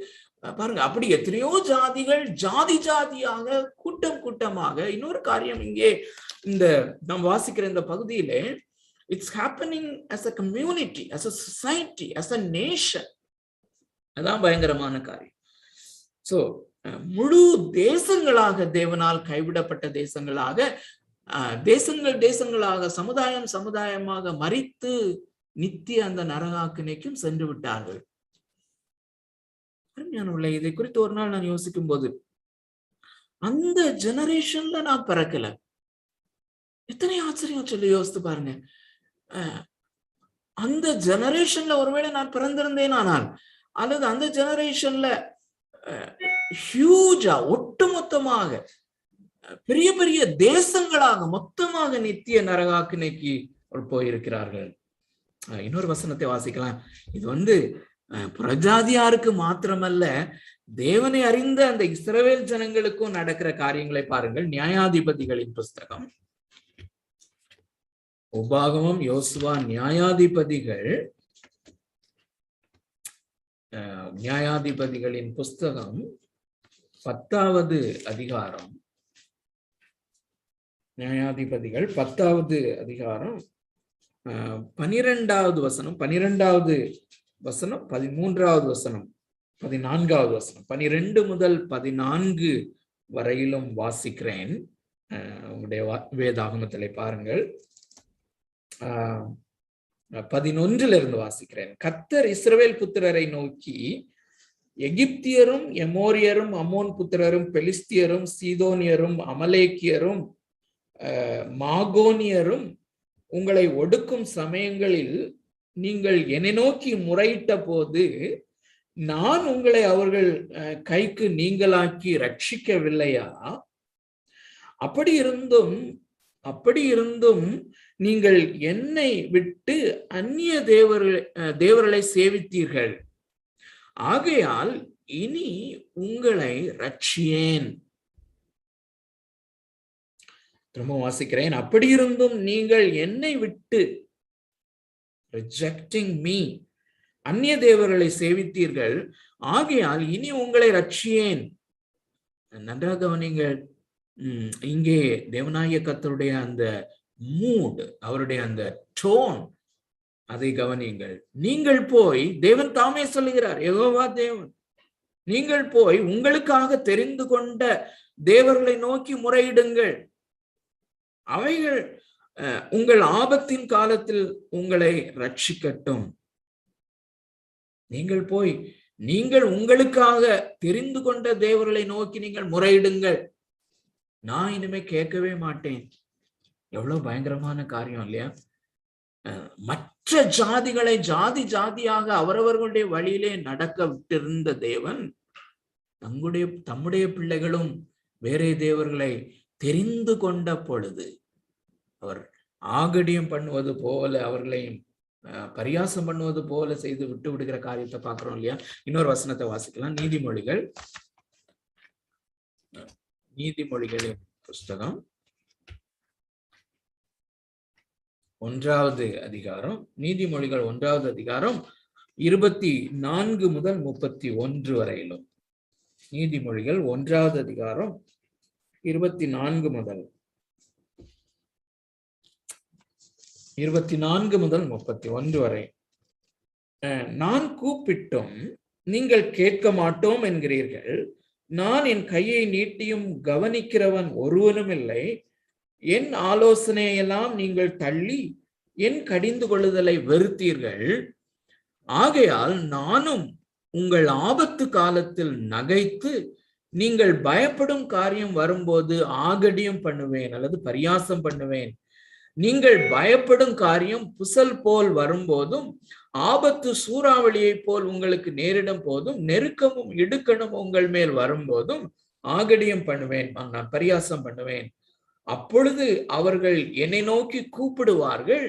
[SPEAKER 1] பாருங்க, அப்படி எத்தனையோ ஜாதிகள் ஜாதியாக கூட்டமாக. இன்னொரு காரியம் இங்கே இந்த நாம் வாசிக்கிற இந்த பகுதியிலே, it's happening as a community, as a society, as a nation. அதான் பயங்கரமான காரியம். சோ முழு தேசங்களாக, தேவனால் கைவிடப்பட்ட தேசங்களாக, தேசங்களாக, சமுதாயமாக மரித்து நித்திய அந்த நரகாக்கினைக்கும் சென்று விட்டார்கள். இதை குறித்து ஒரு நாள் நான் யோசிக்கும் போது, அந்த ஜெனரேஷன்ல நான் பிறக்கல. எத்தனை ஆச்சரியம் சொல்லி யோசித்து பாருங்க. அந்த ஜெனரேஷன்ல ஒருவேளை நான் பிறந்திருந்தேன் ஆனால், அல்லது அந்த ஜெனரேஷன்ல ஹியூஜா ஒட்டுமொத்தமாக பெரிய பெரிய தேசங்களாக மொத்தமாக நித்திய நரகாக்கினைக்கு போயிருக்கிறார்கள். இன்னொரு வசனத்தை வாசிக்கலாம். இது புறஜாதியாருக்கு மாத்திரமல்ல, தேவனை அறிந்த அந்த இஸ்ரவேல் ஜனங்களுக்கும் நடக்கிற காரியங்களை பாருங்கள். நியாயாதிபதிகளின் புஸ்தகம், உபாகமம், யோசுவா, நியாயாதிபதிகள், நியாயாதிபதிகளின் புஸ்தகம் 10வது அதிகாரம், நியாயாதிபதிகள் 10வது அதிகாரம் 12வது வசனம், 12வது வசனம், 13வது வசனம், 14வது வசனம், 12 முதல் 14 வரையிலும் வாசிக்கிறேன். உங்களுடைய வேதாகமத்திலே பாருங்கள். 11 வாசிக்கிறேன். கர்த்தர் இஸ்ரவேல் புத்திரரை நோக்கி, எகிப்தியரும், எமோரியரும், அம்மோன் புத்திரரும், பெலிஸ்தியரும், சீதோனியரும், அமலேக்கியரும், மாகோனியரும் உங்களை ஒடுக்கும் சமயங்களில் நீங்கள் என்னை நோக்கி முறையிட்ட போது நான் உங்களை அவர்கள் கைக்கு நீங்களாக்கி ரட்சிக்கவில்லையா? அப்படி இருந்தும் நீங்கள் என்னை விட்டு அந்நிய தேவர்களை சேவித்தீர்கள். ஆகையால் இனி உங்களை ரட்சியேன். திரும்ப வாசிக்கிறேன். அப்படி இருந்தும் நீங்கள் என்னை விட்டு, ரிஜெக்டிங் மீ, அந்நிய தேவர்களை சேவித்தீர்கள். ஆகையால் இனி உங்களை ரட்சியேன். நன்றாக கவனிங்கள். இங்கே தேவனாகிய கர்த்தருடைய அந்த மூட், அவருடைய அந்த டோன், அதை கவனியுங்கள். நீங்கள் போய், தேவன் தாமே சொல்லுகிறார், யெகோவா தேவன், நீங்கள் போய் உங்களுக்காக தெரிந்து கொண்ட தேவர்களை நோக்கி முறையிடுங்கள். அவைகள் உங்கள் ஆபத்தின் காலத்தில் உங்களை ரட்சிக்கட்டும். நீங்கள் போய் நீங்கள் உங்களுக்காக தெரிந்து கொண்ட தேவர்களை நோக்கி நீங்கள் முறையிடுங்கள். நான் இனிமே கேட்கவே மாட்டேன். எவ்வளவு பயங்கரமான காரியம் இல்லையா? மற்ற ஜாதிகளை ஜாதியாக அவரவர்களுடைய வழியிலே நடக்க விட்டிருந்த தேவன் தம்முடைய பிள்ளைகளும் வேறே தேவர்களை தெரிந்து கொண்ட பொழுது அவர் ஆகடியம் பண்ணுவது போல, அவர்களையும் பரியாசம் பண்ணுவது போல செய்து விட்டு விடுகிற காரியத்தை பார்க்கிறோம் இல்லையா? இன்னொரு வசனத்தை வாசிக்கலாம். நீதிமொழிகளின் புஸ்தகம் 1வது அதிகாரம், நீதிமொழிகள் 1வது அதிகாரம் 24 முதல் 31 வரையிலும். நீதிமொழிகள் 1வது அதிகாரம் 24 முதல் 31 வரை. நான் கூப்பிட்டும் நீங்கள் கேட்க மாட்டோம் என்கிறீர்கள். நான் என் கையை நீட்டியும் கவனிக்கிறவன் ஒருவனும் இல்லை. என் ஆலோசனையெல்லாம் நீங்கள் தள்ளி என் கடிந்து கொள்ளுதலை வெறுத்தீர்கள். ஆகையால் நானும் உங்கள் ஆபத்து காலத்தில் நகைத்து நீங்கள் பயப்படும் காரியம் வரும்போது ஆகடியம் பண்ணுவேன் அல்லது பரியாசம் பண்ணுவேன். நீங்கள் பயப்படும் காரியம் புசல் போல் வரும்போதும் ஆபத்து சூறாவளியை போல் உங்களுக்கு நேரிடும் போதும் நெருக்கமும் இடுக்கணும் உங்கள் மேல் வரும்போதும் ஆகடியம் பண்ணுவேன், நான் பரியாசம் பண்ணுவேன். அப்பொழுது அவர்கள் என்னை நோக்கி கூப்பிடுவார்கள்,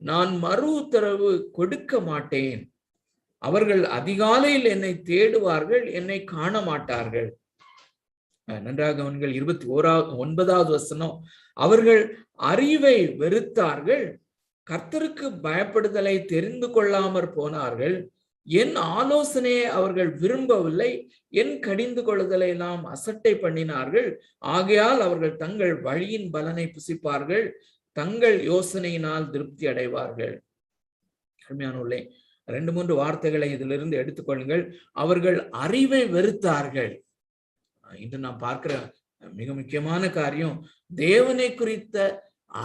[SPEAKER 1] நான் மறு உத்தரவு கொடுக்க மாட்டேன். அவர்கள் அதிகாலையில் என்னை தேடுவார்கள், என்னை காண மாட்டார்கள். நன்றாக அவர்கள் 29வது வசனம். அவர்கள் அறிவை வெறுத்தார்கள், கர்த்தருக்கு பயப்படுதலை தெரிந்து கொள்ளாமற் போனார்கள். என் ஆலோசனையை அவர்கள் விரும்பவில்லை, என் கடிந்து கொள்ளுதலை எல்லாம் அசட்டை பண்ணினார்கள். ஆகையால் அவர்கள் தங்கள் வழியின் பலனை புசிப்பார்கள், தங்கள் யோசனையினால் திருப்தி அடைவார்கள். அருமையானவர்களே, 2-3 வார்த்தைகளை இதிலிருந்து எடுத்துக்கொள்ளுங்கள். அவர்கள் அறிவை வெறுத்தார்கள். இன்று நாம் பார்க்கிற மிக முக்கியமான காரியம், தேவனை குறித்த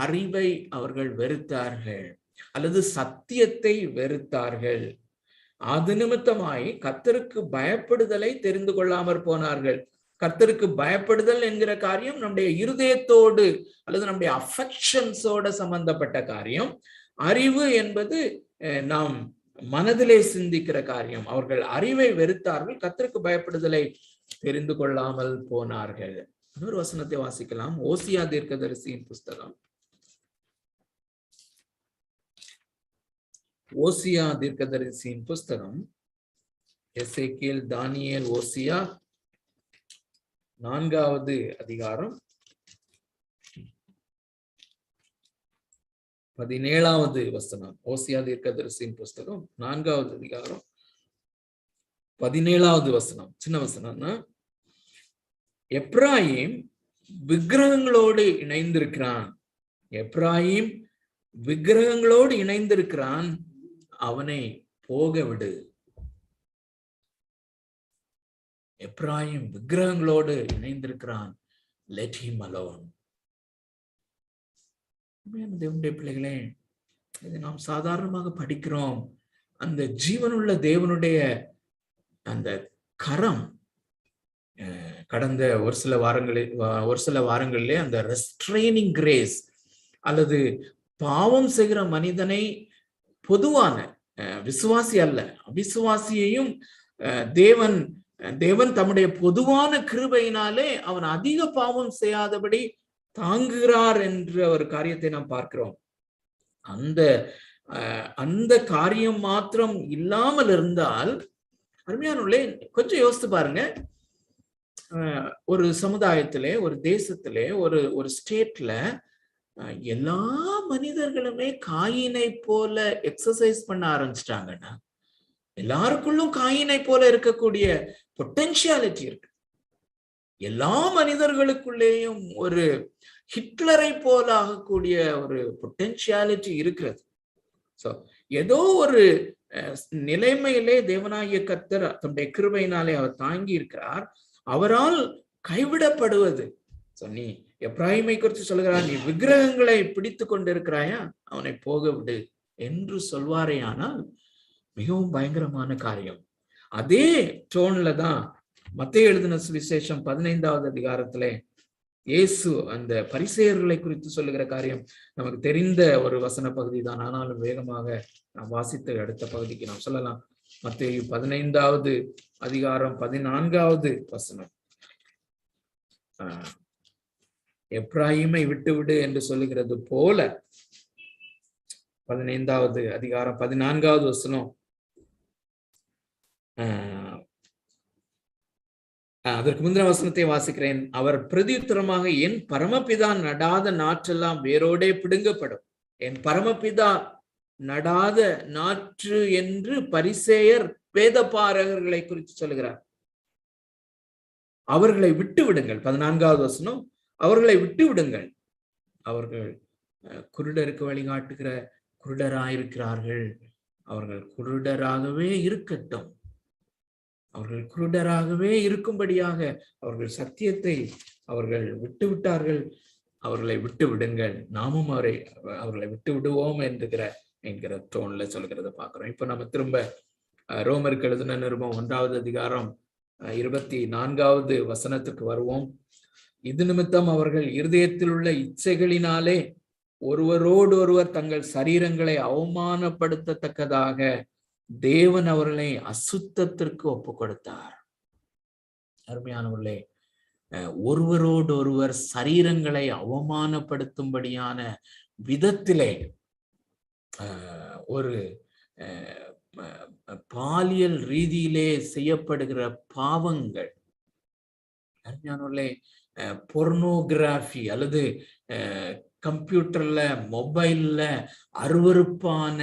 [SPEAKER 1] அறிவை அவர்கள் வெறுத்தார்கள் அல்லது சத்தியத்தை வெறுத்தார்கள். அது நிமித்தமாய் கர்த்தருக்கு பயப்படுதலை தெரிந்து கொள்ளாமற் போனார்கள். கர்த்தருக்கு பயப்படுதல் என்கிற காரியம் நம்முடைய இருதயத்தோடு அல்லது நம்முடைய அஃபெக்ஷன்ஸோட சம்பந்தப்பட்ட காரியம். அறிவு என்பது நாம் மனதிலே சிந்திக்கிற காரியம். அவர்கள் அறிவை வெறுத்தார்கள், கர்த்தருக்கு பயப்படுதலை தெரிந்து கொள்ளாமல் போனார்கள். இன்னொரு வசனத்தை வாசிக்கலாம். ஓசியா தீர்க்கதரிசியின் புஸ்தகம், ஓசியா தீர்க்கதரிசியின் புஸ்தகம், எசேக்கியேல், தானியேல், ஓசியா 4வது அதிகாரம் 17வது வசனம். ஓசியா தீர்க்கதரிசியின் புஸ்தகம் 4வது அதிகாரம் 17வது வசனம். சின்ன வசனம்னா, எப்ராயிம் விக்கிரகங்களோடு இணைந்திருக்கிறான், எப்ராயிம் விக்கிரகங்களோடு இணைந்திருக்கிறான், அவனை போக விடு. Ephraim விக்கிரகங்களோடு இணைந்திருக்கிறான், let him alone. தேவனுடைய பிள்ளைகளே, இதை நாம் சாதாரணமாக படிக்கிறோம். அந்த ஜீவனுள்ள தேவனுடைய அந்த கரம் கடந்த ஒரு சில வாரங்களிலே அந்த ரெஸ்ட்ரெய்னிங் கிரேஸ் அல்லது பாவம் செய்கிற மனிதனை, பொதுவான விசுவாசி அல்ல அவிசுவாசியையும் தேவன் தம்முடைய பொதுவான கிருபையினாலே அவன் அதிக பாவம் செய்யாதபடி தாங்குகிறார் என்ற ஒரு காரியத்தை நாம் பார்க்கிறோம். அந்த காரியம் மாத்திரம் இல்லாமல் இருந்தால், அருமையானவர்களே, கொஞ்சம் யோசித்து பாருங்க. ஒரு சமுதாயத்திலே, ஒரு தேசத்திலே, ஒரு ஸ்டேட்ல எல்லா மனிதர்களுமே காயினை போல எக்ஸசைஸ் பண்ண ஆரம்பிச்சிட்டாங்கன்னா, எல்லாருக்குள்ளும் காயினை போல இருக்கக்கூடிய பொட்டென்ஷியாலிட்டி இருக்கு. எல்லா மனிதர்களுக்குள்ளேயும் ஒரு ஹிட்லரை போல ஆகக்கூடிய ஒரு பொட்டென்ஷியாலிட்டி இருக்கிறது. சோ ஏதோ ஒரு நிலைமையிலே தேவனாகிய கர்த்தர் தம்முடைய கிருபையினாலே அவர் தாங்கி இருக்கிறார். அவரால் கைவிடப்படுவது, நீ எப்ராயிமை குறித்து சொல்கிறார், நீ விக்கிரகங்களை பிடித்து கொண்டிருக்கிறாயா, அவனை போக விடு என்று சொல்வாரே. ஆனால் மிகவும் பயங்கரமான காரியம். அதே டோன்ல தான் மத்தேயு எழுதின சுவிசேஷம் 15வது அதிகாரத்திலே இயேசு அந்த பரிசேயர்களை குறித்து சொல்லுகிற காரியம் நமக்கு தெரிந்த ஒரு வசன பகுதி தான். ஆனாலும் வேகமாக நாம் வாசித்த அடுத்த பகுதிக்கு நாம் சொல்லலாம். மத்தேயு 15வது அதிகாரம் 14வது வசனம். எப்ராயிமை விட்டுவிடு என்று சொல்லுகிறது போல 15வது அதிகாரம் 14வது வசனம். அதற்கு முந்தின வசனத்தை வாசிக்கிறேன். அவர் பிரதியுத்தரமாக, என் பரமபிதா நடாத நாற்றெல்லாம் வேரோடே பிடுங்கப்படும். என் பரமபிதா நடாத நாற்று என்று பரிசேயர் வேதபாரகர்களை குறித்து சொல்லுகிறார். அவர்களை விட்டு விடுங்கள். 14வது வசனம், அவர்களை விட்டு விடுங்கள். அவர்கள் குருடருக்கு வழிகாட்டுகிற குருடராயிருக்கிறார்கள். அவர்கள் குருடராகவே இருக்கட்டும். அவர்கள் குருடராகவே இருக்கும்படியாக அவர்கள் சத்தியத்தை அவர்கள் விட்டு விட்டார்கள். அவர்களை விட்டு விடுங்கள், நாமும் அவர்களை விட்டு விடுவோம் என்கிற டோன்ல சொல்கிறத பாக்குறோம். இப்ப நம்ம திரும்ப ரோமருக்கு எழுதின நிருபம் 1வது அதிகாரம் 24வது வசனத்துக்கு வருவோம். இது நிமித்தம் அவர்கள் இருதயத்தில் உள்ள இச்சைகளினாலே ஒருவரோடு ஒருவர் தங்கள் சரீரங்களை அவமானப்படுத்தத்தக்கதாக தேவன் அவர்களை அசுத்தத்திற்கு ஒப்பு கொடுத்தார். அருமையானவர்களே, ஒருவரோடு ஒருவர் சரீரங்களை அவமானப்படுத்தும்படியான விதத்திலே ஒரு பாலியல் ரீதியிலே செய்யப்படுகிற பாவங்கள், அருமையானவர்களே, பொர்னோகிராஃபி அல்லது கம்ப்யூட்டர்ல மொபைல்ல அருவருப்பான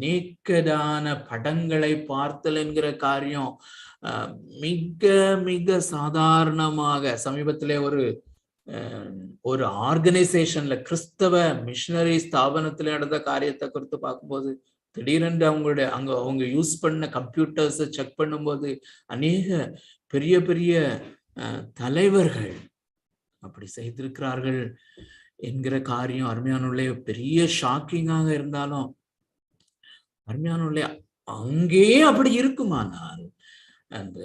[SPEAKER 1] நேக்கடான படங்களை பார்த்தல் என்கிற காரியம் மிக மிக சாதாரணமாக சமீபத்திலே ஒரு ஆர்கனைசேஷன்ல, கிறிஸ்தவ மிஷனரி ஸ்தாபனத்துல நடந்த காரியத்தை குறித்து பார்க்கும்போது, திடீரென்று அவங்க யூஸ் பண்ண கம்ப்யூட்டர்ஸை செக் பண்ணும்போது அநேக பெரிய பெரிய தலைவர்கள் அப்படி செய்திருக்கிறார்கள் என்கிற காரியம் அருமையானுள்ளே பெரிய ஷாக்கிங்காக இருந்தாலும், அருமையானுள்ளே அங்கேயே அப்படி இருக்குமானால், அந்த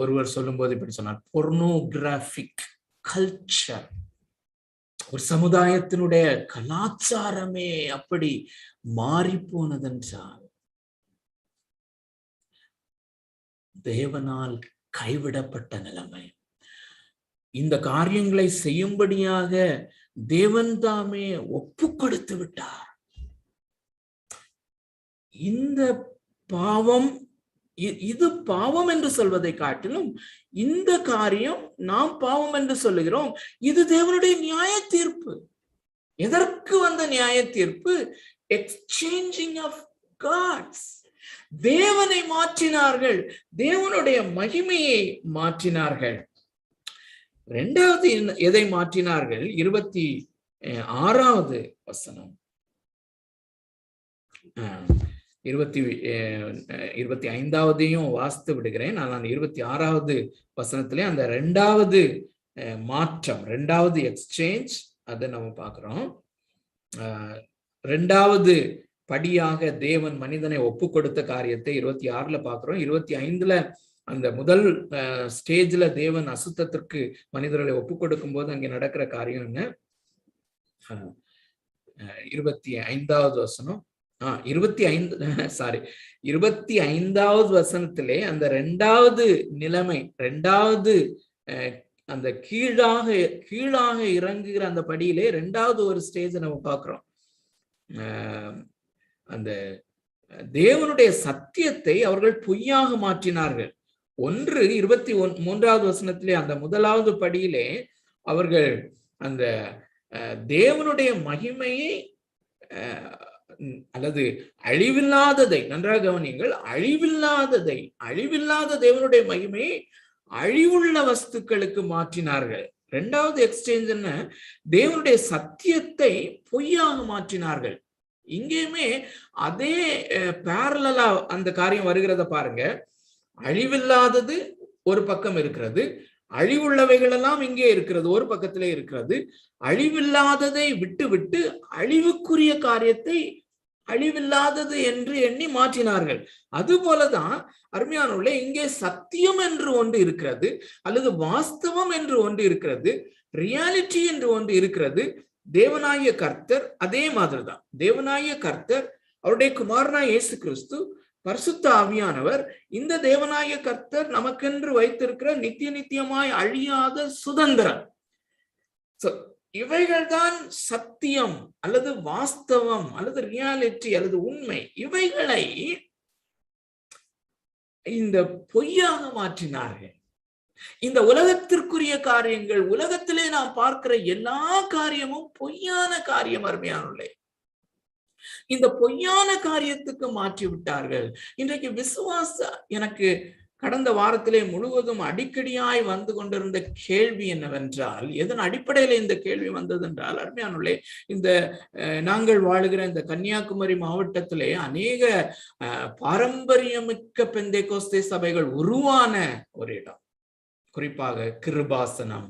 [SPEAKER 1] ஒருவர் சொல்லும் போது இப்படி சொன்னார், பொர்னோகிராபிக் கல்ச்சர், ஒரு சமுதாயத்தினுடைய கலாச்சாரமே அப்படி மாறி போனதென்றால் தேவனால் கைவிடப்பட்ட நிலைமை. இந்த காரியங்களை செய்யும்படியாக தேவன் தாமே ஒப்பு கொடுத்து விட்டார். இந்த பாவம், இது பாவம் என்று சொல்வதை காட்டிலும் இந்த காரியம் நாம் பாவம் என்று சொல்லுகிறோம். இது தேவனுடைய நியாய தீர்ப்பு. எதற்கு வந்த நியாய தீர்ப்பு? Exchanging of gods. தேவனை மாற்றினார்கள், தேவனுடைய மகிமையை மாற்றினார்கள். இரண்டாவது எதை மாற்றினார்கள்? 26வது வசனம், 25வதையும் வாசித்து விடுகிறேன். நான் 26வது வசனத்திலே அந்த இரண்டாவது மாற்றம், இரண்டாவது எக்ஸ்சேஞ்ச், அதை நம்ம பார்க்கிறோம். இரண்டாவது படியாக தேவன் மனிதனை ஒப்பு கொடுத்த காரியத்தை 26ல பார்க்கிறோம். 25ல அந்த முதல் ஸ்டேஜ்ல தேவன் அசுத்தத்திற்கு மனிதர்களை ஒப்பு கொடுக்கும் போது அங்கே நடக்கிற காரியம் என்ன? 25வது வசனம், 25வது வசனத்திலே அந்த இரண்டாவது நிலைமை, இரண்டாவது அந்த கீழாக இறங்குகிற அந்த படியிலே இரண்டாவது ஒரு ஸ்டேஜ் நம்ம பார்க்கிறோம். அந்த தேவனுடைய சத்தியத்தை அவர்கள் பொய்யாக மாற்றினார்கள். 23வது வசனத்திலே அந்த முதலாவது படியிலே அவர்கள் அந்த தேவனுடைய மகிமையை அல்லது அழிவில்லாததை, நன்றாக கவனியுங்கள், அழிவில்லாத தேவனுடைய மகிமையை அழிவுள்ள வஸ்துக்களுக்கு மாற்றினார்கள். இரண்டாவது எக்ஸ்சேஞ்ச் என்ன? தேவனுடைய சத்தியத்தை பொய்யாக மாற்றினார்கள். இங்கேயுமே அதே பேரலலா அந்த காரியம் வருகிறத பாருங்க. அழிவில்லாதது ஒரு பக்கம் இருக்கிறது, அழிவுள்ளவைகள் எல்லாம் இங்கே இருக்கிறது, ஒரு பக்கத்திலே இருக்கிறது. அழிவில்லாததை விட்டு அழிவுக்குரிய காரியத்தை அழிவில்லாதது என்று எண்ணி மாற்றினார்கள். அது போலதான் அருமையானவர்களே, இங்கே சத்தியம் என்று ஒன்று இருக்கிறது, அல்லது வாஸ்தவம் என்று ஒன்று இருக்கிறது, ரியாலிட்டி என்று ஒன்று இருக்கிறது. தேவனாகிய கர்த்தர் அதே மாதிரிதான். தேவனாகிய கர்த்தர், அவருடைய குமாரனாய் இயேசு கிறிஸ்து, பரிசுத்த ஆவியானவர், இந்த தேவனாகிய கர்த்தர் நமக்கென்று வைத்திருக்கிற நித்தியமாய் அழியாத சுதந்திரம். இவைகள்தான் சத்தியம் அல்லது வாஸ்தவம் அல்லது ரியாலிட்டி அல்லது உண்மை. இவைகளை இந்த பொய்யாக மாற்றினார்கள். இந்த உலகத்திற்குரிய காரியங்கள், உலகத்திலே நாம் பார்க்கிற எல்லா காரியமும் பொய்யான காரியம். அருமையானவர்களே, இந்த பொய்யான காரியத்துக்கு மாற்றி விட்டார்கள். இன்றைக்கு விசுவாச, எனக்கு கடந்த வாரத்திலே முழுவதும் அடிக்கடியாய் வந்து கொண்டிருந்த கேள்வி என்னவென்றால், எதன் அடிப்படையில இந்த கேள்வி வந்தது என்றால், அருமையானவர்களே, இந்த நாங்கள் வாழுகிற இந்த கன்னியாகுமரி மாவட்டத்திலே அநேக பாரம்பரியமிக்க பெந்தேகோஸ்தே சபைகள் உருவான ஒரு இடம். குறிப்பாக கிருபாசனம்,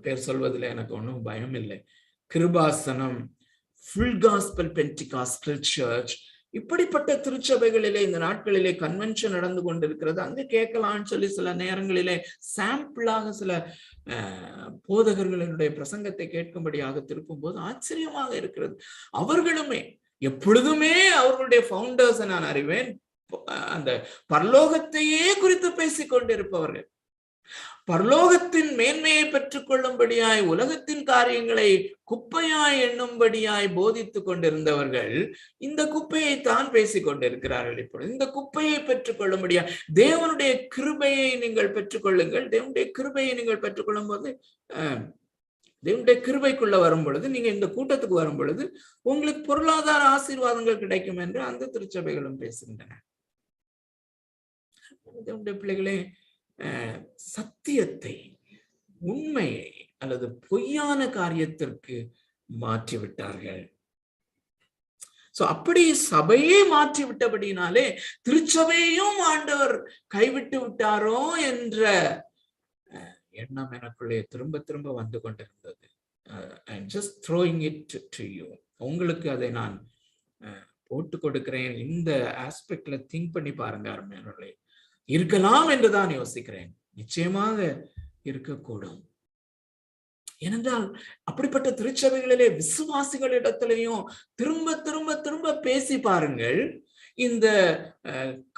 [SPEAKER 1] பேர் சொல்வதில் எனக்கு ஒன்றும் பயம் இல்லை. கிருபாசனம், ஃபுல் காஸ்பல் பென்டிகாஸ்டல் சர்ச், இப்படிப்பட்ட திருச்சபைகளிலே இந்த நாட்களிலே கன்வென்ஷன் நடந்து கொண்டிருக்கிறது. அங்க கேட்கலாம்னு சொல்லி சில நேரங்களிலே சாம்பிளாக சில போதகர்களுடைய பிரசங்கத்தை கேட்கும்படியாக திருப்பும் போது ஆச்சரியமாக இருக்கிறது. அவர்களுமே எப்பொழுதுமே அவர்களுடைய ஃபவுண்டர்ஸ் நான் அறிவேன், அந்த பரலோகத்தையே குறித்து பேசிக் கொண்டிருப்பவர்கள், பரலோகத்தின் மேன்மையை பெற்றுக் கொள்ளும்படியாய் உலகத்தின் காரியங்களை குப்பையாய் எண்ணும்படியாய் போதித்துக் கொண்டிருந்தவர்கள் இந்த குப்பையை தான் பேசிக் கொண்டிருக்கிறார்கள். இப்பொழுது இந்த குப்பையை பெற்றுக் கொள்ளும்படியாய் தேவனுடைய கிருபையை நீங்கள் பெற்றுக்கொள்ளுங்கள். தேவனுடைய கிருபையை நீங்கள் பெற்றுக்கொள்ளும் போது, தேவனுடைய கிருபைக்குள்ள வரும் பொழுது, நீங்க இந்த கூட்டத்துக்கு வரும் பொழுது உங்களுக்கு பொருளாதார ஆசீர்வாதங்கள் கிடைக்கும் என்று அந்த திருச்சபைகளும் பேசுகின்றன. தேவனுடைய பிள்ளைகளே, சத்தியத்தை, உண்மையை அல்லது பொய்யான காரியத்திற்கு மாற்றிவிட்டார்கள். சோ அப்படி சபையே மாற்றி விட்டபடினாலே திருச்சபையும் ஆண்டவர் கைவிட்டு விட்டாரோ என்ற எண்ணம் எனக்குள்ளே திரும்ப திரும்ப வந்து கொண்டிருந்தது. just throwing it to you. உங்களுக்கு அதை நான் போட்டு கொடுக்கிறேன். இந்த ஆஸ்பெக்ட்ல திங்க் பண்ணி பாருங்க அருமையானவர்களே. இருக்கலாம் என்றுதான் யோசிக்கிறேன். நிச்சயமாக இருக்கக்கூடும். ஏனென்றால் அப்படிப்பட்ட திருச்சபைகளிலே விசுவாசிகளிடத்திலையும் திரும்ப திரும்ப திரும்ப பேசி பாருங்கள். இந்த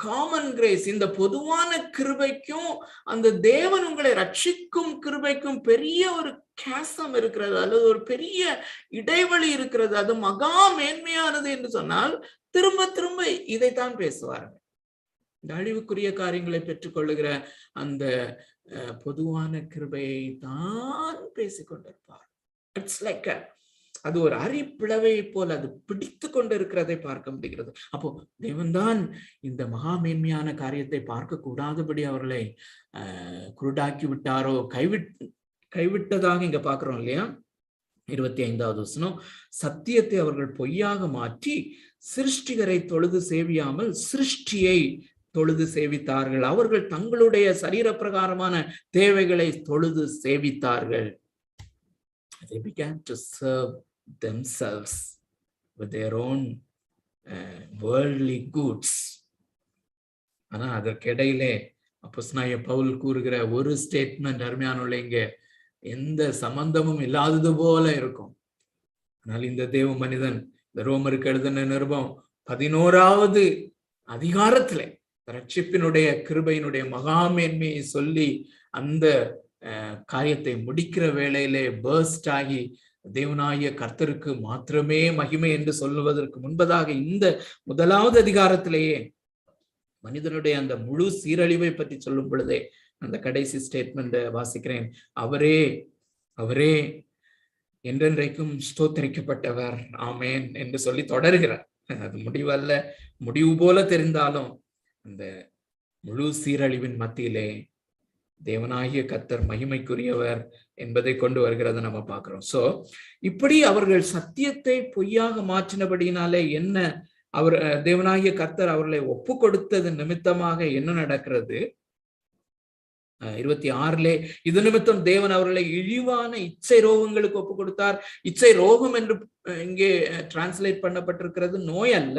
[SPEAKER 1] காமன் கிரேஸ், இந்த பொதுவான கிருபைக்கும் அந்த தேவன் உங்களை ரட்சிக்கும் கிருபைக்கும் பெரிய ஒரு கேசம் இருக்கிறது, அல்லது ஒரு பெரிய இடைவெளி இருக்கிறது. அது மகா மேன்மையானது என்று சொன்னால் திரும்ப திரும்ப இதைத்தான் பேசுவார்கள். இந்த அழிவுக்குரிய காரியங்களை பெற்றுக்கொள்ளுகிற அந்த பொதுவான கிருபையை தான் பேசிக்கொண்டிருப்பார். இட்ஸ் லைக் அது ஒரு அரிப்பிளவை போல அது பிடித்து கொண்டு இருக்கிறதை பார்க்க முடிகிறது. அப்போ தேவன் தான் இந்த மகா மேன்மையான காரியத்தை பார்க்க கூடாதபடி அவர்களை குருடாக்கி விட்டாரோ, கைவிட்டதாக இங்க பாக்குறோம் இல்லையா? 25வது வசனம், சத்தியத்தை அவர்கள் பொய்யாக மாற்றி சிருஷ்டிகரை தொழுது சேவியாமல் சிருஷ்டியை தொழுது சேவித்தார்கள். அவர்கள் தங்களுடைய சரீர பிரகாரமான தேவைகளை தொழுது சேவித்தார்கள். They began to serve themselves with their own worldly goods. ஆனா அதற்கிடையிலே அப்போஸ்தலனாகிய பவுல் கூறுகிற ஒரு ஸ்டேட்மெண்ட் அருமையானவர்களே, இங்க எந்த சம்பந்தமும் இல்லாதது போல இருக்கும். ஆனால் இந்த தேவ மனிதன் இந்த ரோமருக்கு எழுதின நிருபம் 11வது அதிகாரத்திலே ரட்சிப்பினுடைய கிருபையினுடைய மகாமேன்மையை சொல்லி அந்த காரியத்தை முடிக்கிற வேளையிலே பர்ஸ்ட் ஆகி தேவனாகிய கர்த்தருக்கு மாத்திரமே மகிமை என்று சொல்லுவதற்கு முன்பதாக இந்த 1வது அதிகாரத்திலேயே மனிதனுடைய அந்த முழு சீரழிவை பற்றி சொல்லும் பொழுதே அந்த கடைசி ஸ்டேட்மெண்ட் வாசிக்கிறேன். அவரே என்றென்றைக்கும் ஸ்தோத்தரிக்கப்பட்டவர், ஆமேன் என்று சொல்லி தொடர்கிறார். அது முடிவல்ல, முடிவு போல தெரிந்தாலும் அந்த முழு சீரழிவின் மத்தியிலே தேவனாகிய கர்த்தர் மகிமைக்குரியவர் என்பதை கொண்டு வருகிறத நம்ம பார்க்கிறோம். சோ இப்படி அவர்கள் சத்தியத்தை பொய்யாக மாற்றினபடினாலே என்ன, அவர் தேவனாகிய கர்த்தர் அவர்களை ஒப்பு கொடுத்தது நிமித்தமாக என்ன நடக்கிறது? 26 இது நிமித்தம் தேவன் அவர்களை இழிவான இச்சை ரோகங்களுக்கு ஒப்பு கொடுத்தார். இச்சை ரோகம் என்று இங்கே டிரான்ஸ்லேட் பண்ணப்பட்டிருக்கிறது. நோய் அல்ல,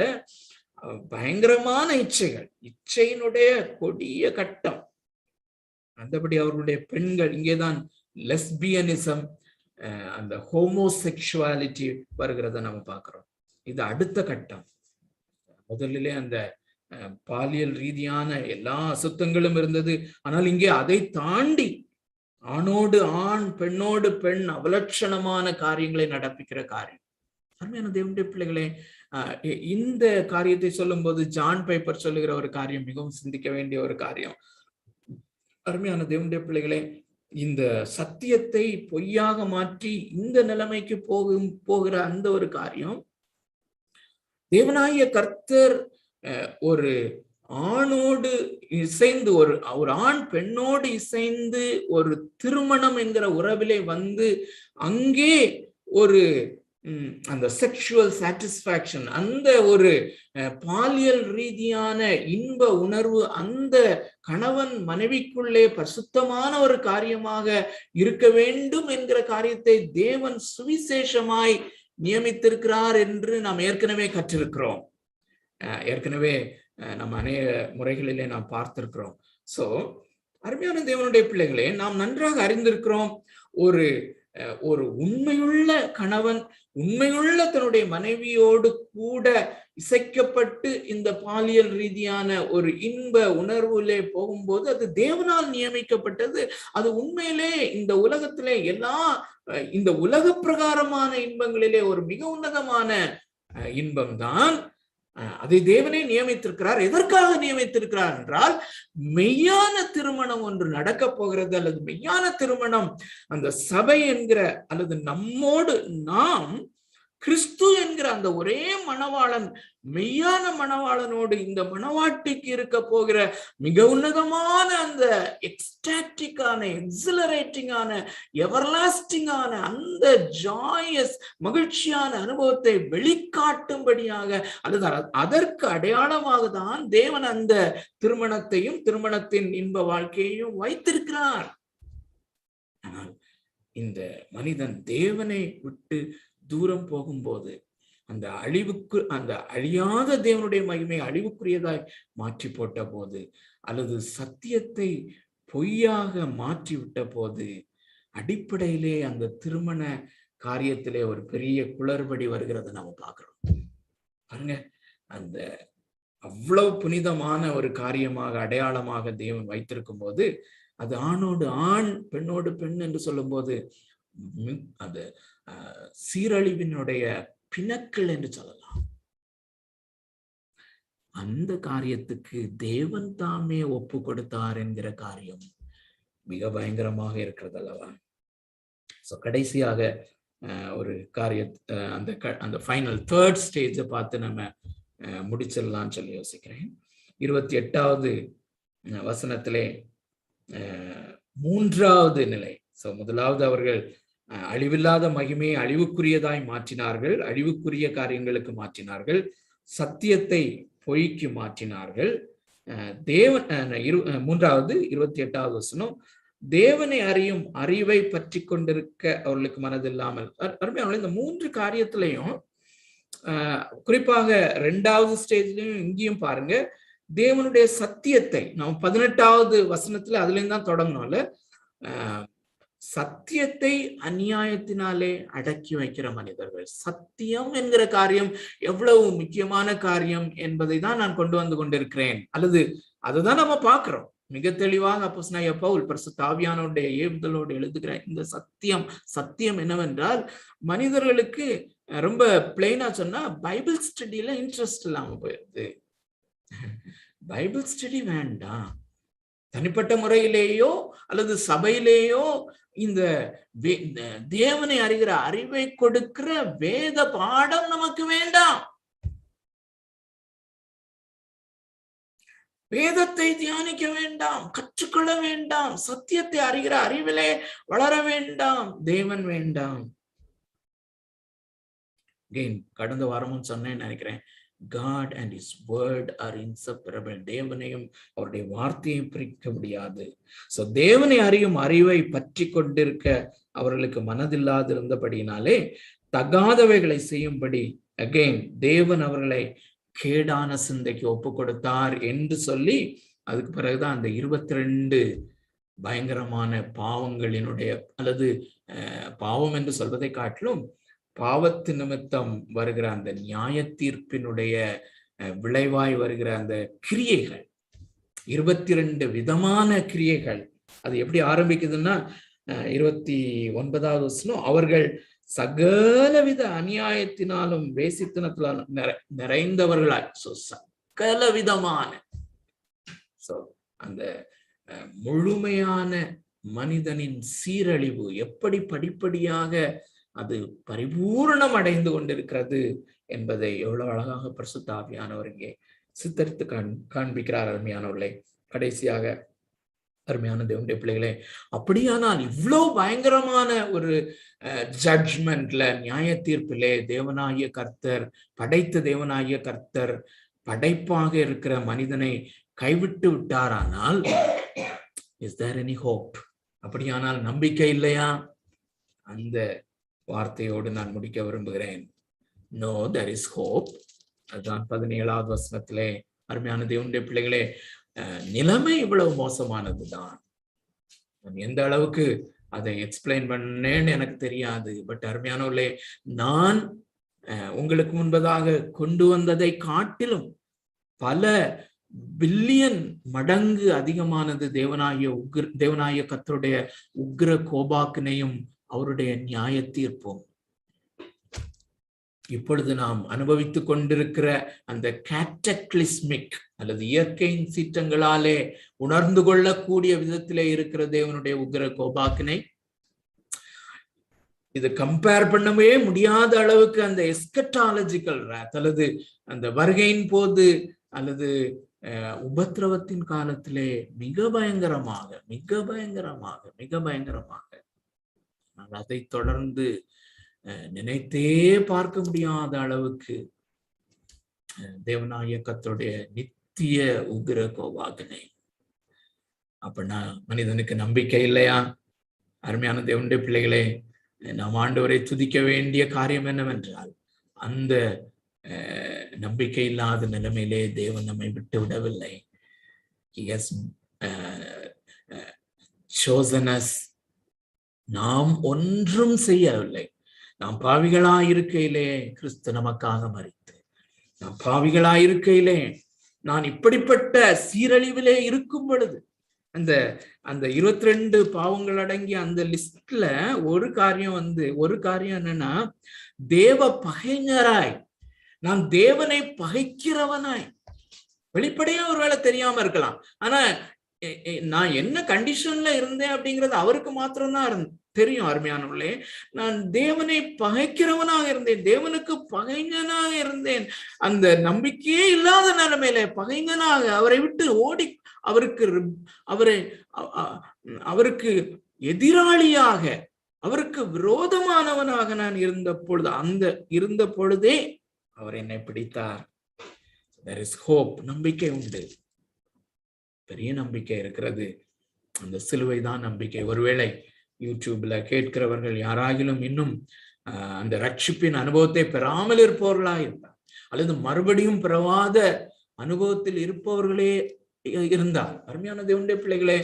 [SPEAKER 1] பயங்கரமான இச்சைகள், இச்சையினுடைய கொடிய கட்டம். அந்தபடி அவர்களுடைய பெண்கள், இங்கேதான் லெஸ்பியனிசம், அந்த ஹோமோசெக்சுவாலிட்டி வருகிறத நம்ம பார்க்கிறோம். இது அடுத்த கட்டம். முதலிலே அந்த பாலியல் ரீதியான எல்லா அசுத்தங்களும் இருந்தது. ஆனால் இங்கே அதை தாண்டி ஆணோடு ஆண், பெண்ணோடு பெண் அவலட்சணமான காரியங்களை நடப்பிக்கிற காரியம். அருமையான தேவனுடைய பிள்ளைகளே, இந்த காரியத்தை சொல்லும் போது ஜான் பைப்பர் சொல்லுகிற ஒரு காரியம் மிகவும் சிந்திக்க வேண்டிய ஒரு காரியம். அருமையான தேவனுடைய பிள்ளைகளே, இந்த சத்தியத்தை பொய்யாக மாற்றி இந்த நிலைமைக்கு போகிற அந்த ஒரு காரியம், தேவனாகிய கர்த்தர் ஒரு ஆணோடு இசைந்து, ஒரு ஆண் பெண்ணோடு இசைந்து ஒரு திருமணம் என்கிற உறவிலே வந்து அங்கே ஒரு அந்த செக்ஷுவல் சாட்டிஸ்பாக்சன், அந்த ஒரு பாலியல் ரீதியான இன்ப உணர்வு அந்த கணவன் மனைவிக்குள்ளே பரிசுத்தமான ஒரு காரியமாக இருக்க வேண்டும் என்கிற காரியத்தை தேவன் சுவிசேஷமாய் நியமித்திருக்கிறார் என்று நாம் ஏற்கனவே கற்றிருக்கிறோம். ஏற்கனவே நம்ம அநேக முறைகளிலே நாம் பார்த்திருக்கிறோம். சோ அருமையான தேவனுடைய பிள்ளைகளே, நாம் நன்றாக அறிந்திருக்கிறோம், ஒரு உண்மையுள்ள கணவன் உண்மையுள்ள தன்னுடைய மனைவியோடு கூட இசைக்கப்பட்டு இந்த பாலியல் ரீதியான ஒரு இன்ப உணர்வுலே போகும்போது அது தேவனால் நியமிக்கப்பட்டது. அது உண்மையிலே இந்த உலகத்திலே இந்த உலக பிரகாரமான இன்பங்களிலே ஒரு மிக உன்னதமான இன்பம்தான். அதை தேவனே நியமித்திருக்கிறார். எதற்காக நியமித்திருக்கிறார் என்றால், மெய்யான திருமணம் ஒன்று நடக்க போகிறது, அல்லது மெய்யான திருமணம் அந்த சபை என்கிற அல்லது நம்மோடு நாம் கிறிஸ்து என்கிற அந்த ஒரே மணவாளன் மெய்யான மணவாளனோடு இந்த மணவாட்டிக்கு இருக்க போகிற மிக உன்னதமான அந்த எக்ஸ்டாட்டிக்கான எக்ஸிலரேட்டிங்கான எவர்லாஸ்டிங்கான அந்த ஜாயஸ் மகிழ்ச்சியான அனுபவத்தை வெளிக்காட்டும்படியாக அல்லது அதற்கு அடையாளமாக தான் தேவன் அந்த திருமணத்தையும் திருமணத்தின் இன்ப வாழ்க்கையையும் வைத்திருக்கிறார். ஆனால் இந்த மனிதன் தேவனை விட்டு தூரம் போகும்போது அந்த அழியாத தேவனுடைய மகிமை அழிவுக்குரியதாய் மாற்றி போட்ட போது அல்லது சத்தியத்தை பொய்யாக மாற்றி விட்ட போது அடிப்படையிலே அந்த திருமண காரியத்திலே ஒரு பெரிய குளறுபடி வருகிறத நாம பார்க்கிறோம். பாருங்க, அந்த அவ்வளவு புனிதமான ஒரு காரியமாக அடையாளமாக தேவன் வைத்திருக்கும் போது அது ஆணோடு ஆண் பெண்ணோடு பெண் என்று சொல்லும் போது அது சீரழிவினுடைய பிணக்கள் என்று சொல்லலாம். அந்த காரியத்துக்கு தேவன் தாமே ஒப்பு கொடுத்தார் என்கிற காரியம் மிக பயங்கரமாக இருக்கிறது அல்லவா? கடைசியாக ஒரு காரிய அந்த ஃபைனல் தேர்ட் ஸ்டேஜை பார்த்து நம்ம முடிச்சிடலாம்னு சொல்லி யோசிக்கிறேன். 28வது வசனத்திலே மூன்றாவது நிலை. முதலாவது அவர்கள் அழிவில்லாத மகிமையை அழிவுக்குரியதாய் மாற்றினார்கள், அழிவுக்குரிய காரியங்களுக்கு மாற்றினார்கள், சத்தியத்தை பொய்க்கு மாற்றினார்கள். மூன்றாவது 28வது வசனம், தேவனை அறியும் அறிவை பற்றி கொண்டிருக்க அவர்களுக்கு மனதில்லாமல். அருமையான இந்த மூன்று காரியத்திலையும் குறிப்பாக 2வது ஸ்டேஜ்லயும் இங்கேயும் பாருங்க, தேவனுடைய சத்தியத்தை நாம் 18வது வசனத்துல அதுல இருந்து தான் தொடங்கணும்ல. சத்தியத்தை அநியாயத்தினாலே அடக்கி வைக்கிற மனிதர்கள். சத்தியம் என்கிற காரியம் எவ்வளவு முக்கியமான காரியம் என்பதை தான் நான் கொண்டு வந்து கொண்டிருக்கிறேன், அல்லது அதுதான் நம்ம பார்க்கிறோம் மிக தெளிவாக. அப்போஸ்தலனாகிய பவுல் பரிசுத்த ஆவியானவருடைய ஏவுதலோடு எழுதுகிற இந்த சத்தியம் என்னவென்றால், மனிதர்களுக்கு ரொம்ப பிளைனா சொன்னா பைபிள் ஸ்டடியில இன்ட்ரெஸ்ட் இல்லாம போயிருது. பைபிள் ஸ்டடி வேண்டாம், தனிப்பட்ட முறையிலேயோ அல்லது சபையிலேயோ இந்த தேவனை அறிகிற அறிவை கொடுக்கிற வேத பாடம் நமக்கு வேண்டாம். வேதத்தை தியானிக்க வேண்டாம், கற்றுக்கொள்ள வேண்டாம், சத்தியத்தை அறிகிற அறிவிலே வளர வேண்டாம், தேவன் வேண்டாம். கடந்த வாரமும் சொன்னேன்னு நினைக்கிறேன், God and his word are inseparable. தேவனையும் அவருடைய வார்த்தையும் பிரிக்க முடியாது. தேவனை அறியும் அறிவை பற்றி கொண்டிருக்க அவர்களுக்கு மனதில்லாது இருந்தபடியினாலே தகாதவைகளை செய்யும்படி தேவன் அவர்களை கேடான சிந்தைக்கு ஒப்பு கொடுத்தார் என்று சொல்லி, அதுக்கு பிறகுதான் அந்த 22 பயங்கரமான பாவங்களினுடைய, அல்லது பாவம் என்று சொல்வதை காட்டிலும் பாவத்து நிமித்தம் வருகிற அந்த நியாய தீர்ப்பினுடைய விளைவாய் வருகிற அந்த கிரியைகள், 22 விதமான கிரியைகள். அது எப்படி ஆரம்பிக்குதுன்னா 29வது வசனம், அவர்கள் சகலவித அநியாயத்தினாலும் வேசித்தனத்தினாலும் நிறைந்தவர்களாய். சகல விதமான அந்த முழுமையான மனிதனின் சீரழிவு எப்படி படிப்படியாக அது பரிபூரணம் அடைந்து கொண்டிருக்கிறது என்பதை எவ்வளவு அழகாக பரிசுத்த ஆவியானவர் இங்கே சித்தரித்து காண்பிக்கிறார். அருமையானவர்களே, கடைசியாக அருமையான தேவனுடைய பிள்ளைகளே, அப்படியானால் இவ்வளவு பயங்கரமான ஒரு ஜட்ஜ்மெண்ட்ல, நியாய தீர்ப்பிலே தேவனாகிய கர்த்தர், படைத்த தேவனாகிய கர்த்தர் படைப்பாக இருக்கிற மனிதனை கைவிட்டு விட்டாரானால், இஸ் தேர் எனி ஹோப்? அப்படியானால் நம்பிக்கை இல்லையா? அந்த வார்த்தையோடு நான் முடிக்க விரும்புகிறேன். No, there is hope. அதுதான் 17வது வசனத்திலே. அருமையான தேவனுடைய பிள்ளைகளே, நிலைமை இவ்வளவு மோசமானதுதான். எந்த அளவுக்கு அதை எக்ஸ்பிளைன் பண்ணேன்னு எனக்கு தெரியாது. பட் அருமையானவர்களே, நான் உங்களுக்கு முன்பதாக கொண்டு வந்ததை காட்டிலும் பல பில்லியன் மடங்கு அதிகமானது தேவனாகிய கர்த்தருடைய உக்ர கோபாக்கினையும் அவருடைய நியாய தீர்ப்பும். இப்பொழுது நாம் அனுபவித்துக் கொண்டிருக்கிற அந்த கேட்டக்லிஸ்மிக் அல்லது இயற்கையின் சீற்றங்களாலே உணர்ந்து கொள்ளக்கூடிய விதத்திலே இருக்கிற தேவனுடைய உக்ர கோபாக்கினை இது கம்பேர் பண்ணவே முடியாத அளவுக்கு அந்த எஸ்கட்டாலஜிக்கல் ராத் அல்லது அந்த வருகையின் போது அல்லது உபத்திரவத்தின் காலத்திலே மிக பயங்கரமாக அதை தொடர்ந்து நினைத்தே பார்க்க முடியாத அளவுக்கு தேவனாகிய கர்த்தருடைய நித்திய உக்கிர கோபாக்கினை. அப்படின்னா மனிதனுக்கு நம்பிக்கை இல்லையா? அருமையான தேவனுடைய பிள்ளைகளே, நாம் ஆண்டவரை துதிக்க வேண்டிய காரியம் என்னவென்றால், அந்த நம்பிக்கை இல்லாத நிலைமையிலே தேவன் நம்மை விட்டு விடவில்லை. He has chosen us. நாம் ஒன்றும் செய்யவில்லை. நாம் பாவிகளாயிருக்கையிலே கிறிஸ்து நமக்காக மரித்து, நாம் பாவிகளாயிருக்கையிலே, நான் இப்படிப்பட்ட சீரழிவிலே இருக்கும் பொழுது, அந்த 22 பாவங்கள் அடங்கிய அந்த லிஸ்ட்ல ஒரு காரியம் என்னன்னா, தேவ பகைஞராய், நான் தேவனை பகைக்கிறவனாய். வெளிப்படையா ஒருவேளை தெரியாம இருக்கலாம், ஆனா நான் என்ன கண்டிஷன்ல இருந்தேன் அப்படிங்கிறது அவருக்கு மாத்திரம்தான் தெரியும். அருமையானவர்களே, நான் தேவனை பகைக்கிறவனாக இருந்தேன், தேவனுக்கு பகைஞனாக இருந்தேன். அந்த நம்பிக்கையே இல்லாத நிலைமையில பகைஞனாக அவரை விட்டு ஓடி அவருக்கு எதிராளியாக, அவருக்கு விரோதமானவனாக நான் இருந்த பொழுதே அவர் என்னை பிடித்தார். There is hope. நம்பிக்கை உண்டு, பெரிய நம்பிக்கை இருக்கிறது. அந்த சிலுவை தான் நம்பிக்கை. ஒருவேளை யூடியூப்ல கேட்கிறவர்கள் யாராகிலும் இன்னும் அந்த ரட்சிப்பின் அனுபவத்தை பெறாமல் இருப்பவர்களா இருந்தார், அல்லது மறுபடியும் பெறாத அனுபவத்தில் இருப்பவர்களே இருந்தார், அருமையான தேவனுடைய பிள்ளைகளே,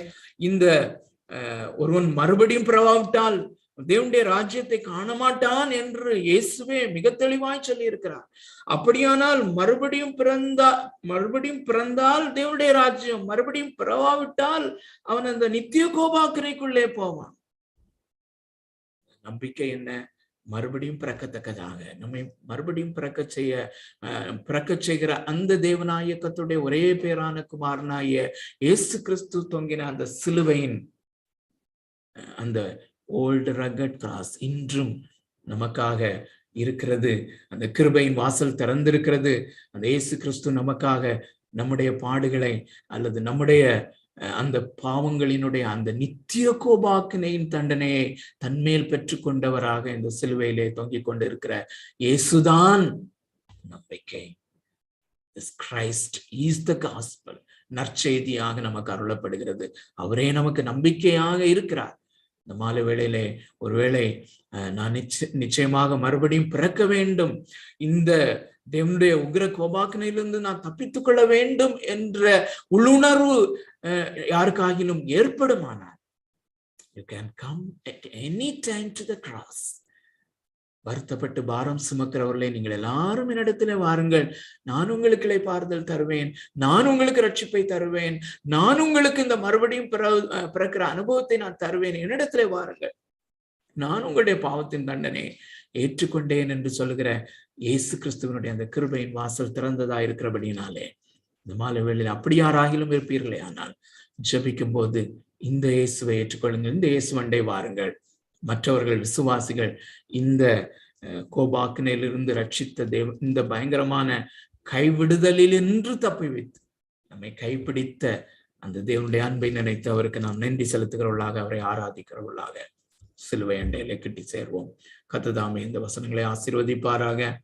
[SPEAKER 1] இந்த ஒருவன் மறுபடியும் பிறவாவிட்டால் தேவனுடைய ராஜ்யத்தை காண மாட்டான் என்று இயேசுவே மிக தெளிவாய் சொல்லி இருக்கிறார். அப்படியானால் மறுபடியும் பிறந்தால் தேவனுடைய ராஜ்யம், மறுபடியும் பிறவாவிட்டால் அவன் அந்த நித்திய கோபாக்கினைக்குள்ளே போவான். நம்பிக்கை என்ன? மறுபடியும் பிறக்கத்தக்கதாக நம்மை மறுபடியும் பிறக்க செய்கிற அந்த தேவனாகிய கர்த்தருடைய ஒரே பேரான குமாரனாகிய இயேசு கிறிஸ்து தொங்கின அந்த சிலுவையின் அந்த ஓல்டு ரகட் கிராஸ் இன்றும் நமக்காக இருக்கிறது. அந்த கிருபையின் வாசல் திறந்திருக்கிறது. அந்த இயேசு கிறிஸ்து நமக்காக நம்முடைய பாடுகளை அல்லது நம்முடைய அந்த பாவங்களினுடைய அந்த நித்திய கோபாக்கினையின் தண்டனையை தன்மேல் பெற்றுக் கொண்டவராக இந்த சிலுவையிலே தொங்கிக் கொண்டிருக்கிற இயேசுதான் நம்பிக்கை. Christ is the gospel. நற்செய்தியாக நமக்கு அருளப்படுகிறது. அவரே நமக்கு நம்பிக்கையாக இருக்கிறார். இந்த மாலை வேளையிலே ஒருவேளை நான் நிச்சயமாக மறுபடியும் பிறக்க வேண்டும், இந்த தேவனுடைய உக்கிர கோபாக்கினையிலிருந்து நான் தப்பித்துக் கொள்ள வேண்டும் என்ற உள்ளுணர்வு யாருக்காகிலும் ஏற்படுமானால், you can come at any time to the cross. வருத்தப்பட்டு பாரம் சுமக்கிறவர்களே, நீங்கள் எல்லாரும் என்னிடத்திலே வாருங்கள், நான் உங்களுக்கு இளைப்பாறுதல் தருவேன், நான் உங்களுக்கு ரட்சிப்பை தருவேன், நான் உங்களுக்கு இந்த மறுபடியும் பிறக்கிற அனுபவத்தை நான் தருவேன், என்னிடத்திலே வாருங்கள், நான் உங்களுடைய பாவத்தின் தண்டனை ஏற்றுக்கொண்டேன் என்று சொல்லுகிற இயேசு கிறிஸ்துவனுடைய அந்த கிருபையின் வாசல் திறந்ததா இருக்கிறபடினாலே இந்த மாலை வேளையில் அப்படி யாராகிலும் இருப்பீர்களே, ஆனால் ஜெபிக்கும் போது இந்த இயேசுவை ஏற்றுக்கொள்ளுங்கள், இந்த இயேசுவண்டை வாருங்கள். மற்றவர்கள் விசுவாசிகள் இந்த கோபாக்கினையிலிருந்து ரட்சித்த இந்த பயங்கரமான கைவிடுதலில் என்று தப்பி வைத்து நம்மை கைப்பிடித்த அந்த தேவனுடைய அன்பை நினைத்து அவருக்கு நாம் நன்றி செலுத்துகிறவர்களாக, அவரை ஆராதிக்கிறவர்களாக சிலுவை அண்டையிலே கிட்டி சேர்வோம். கர்த்தர் தாமே இந்த வசனங்களை ஆசீர்வதிப்பாராக.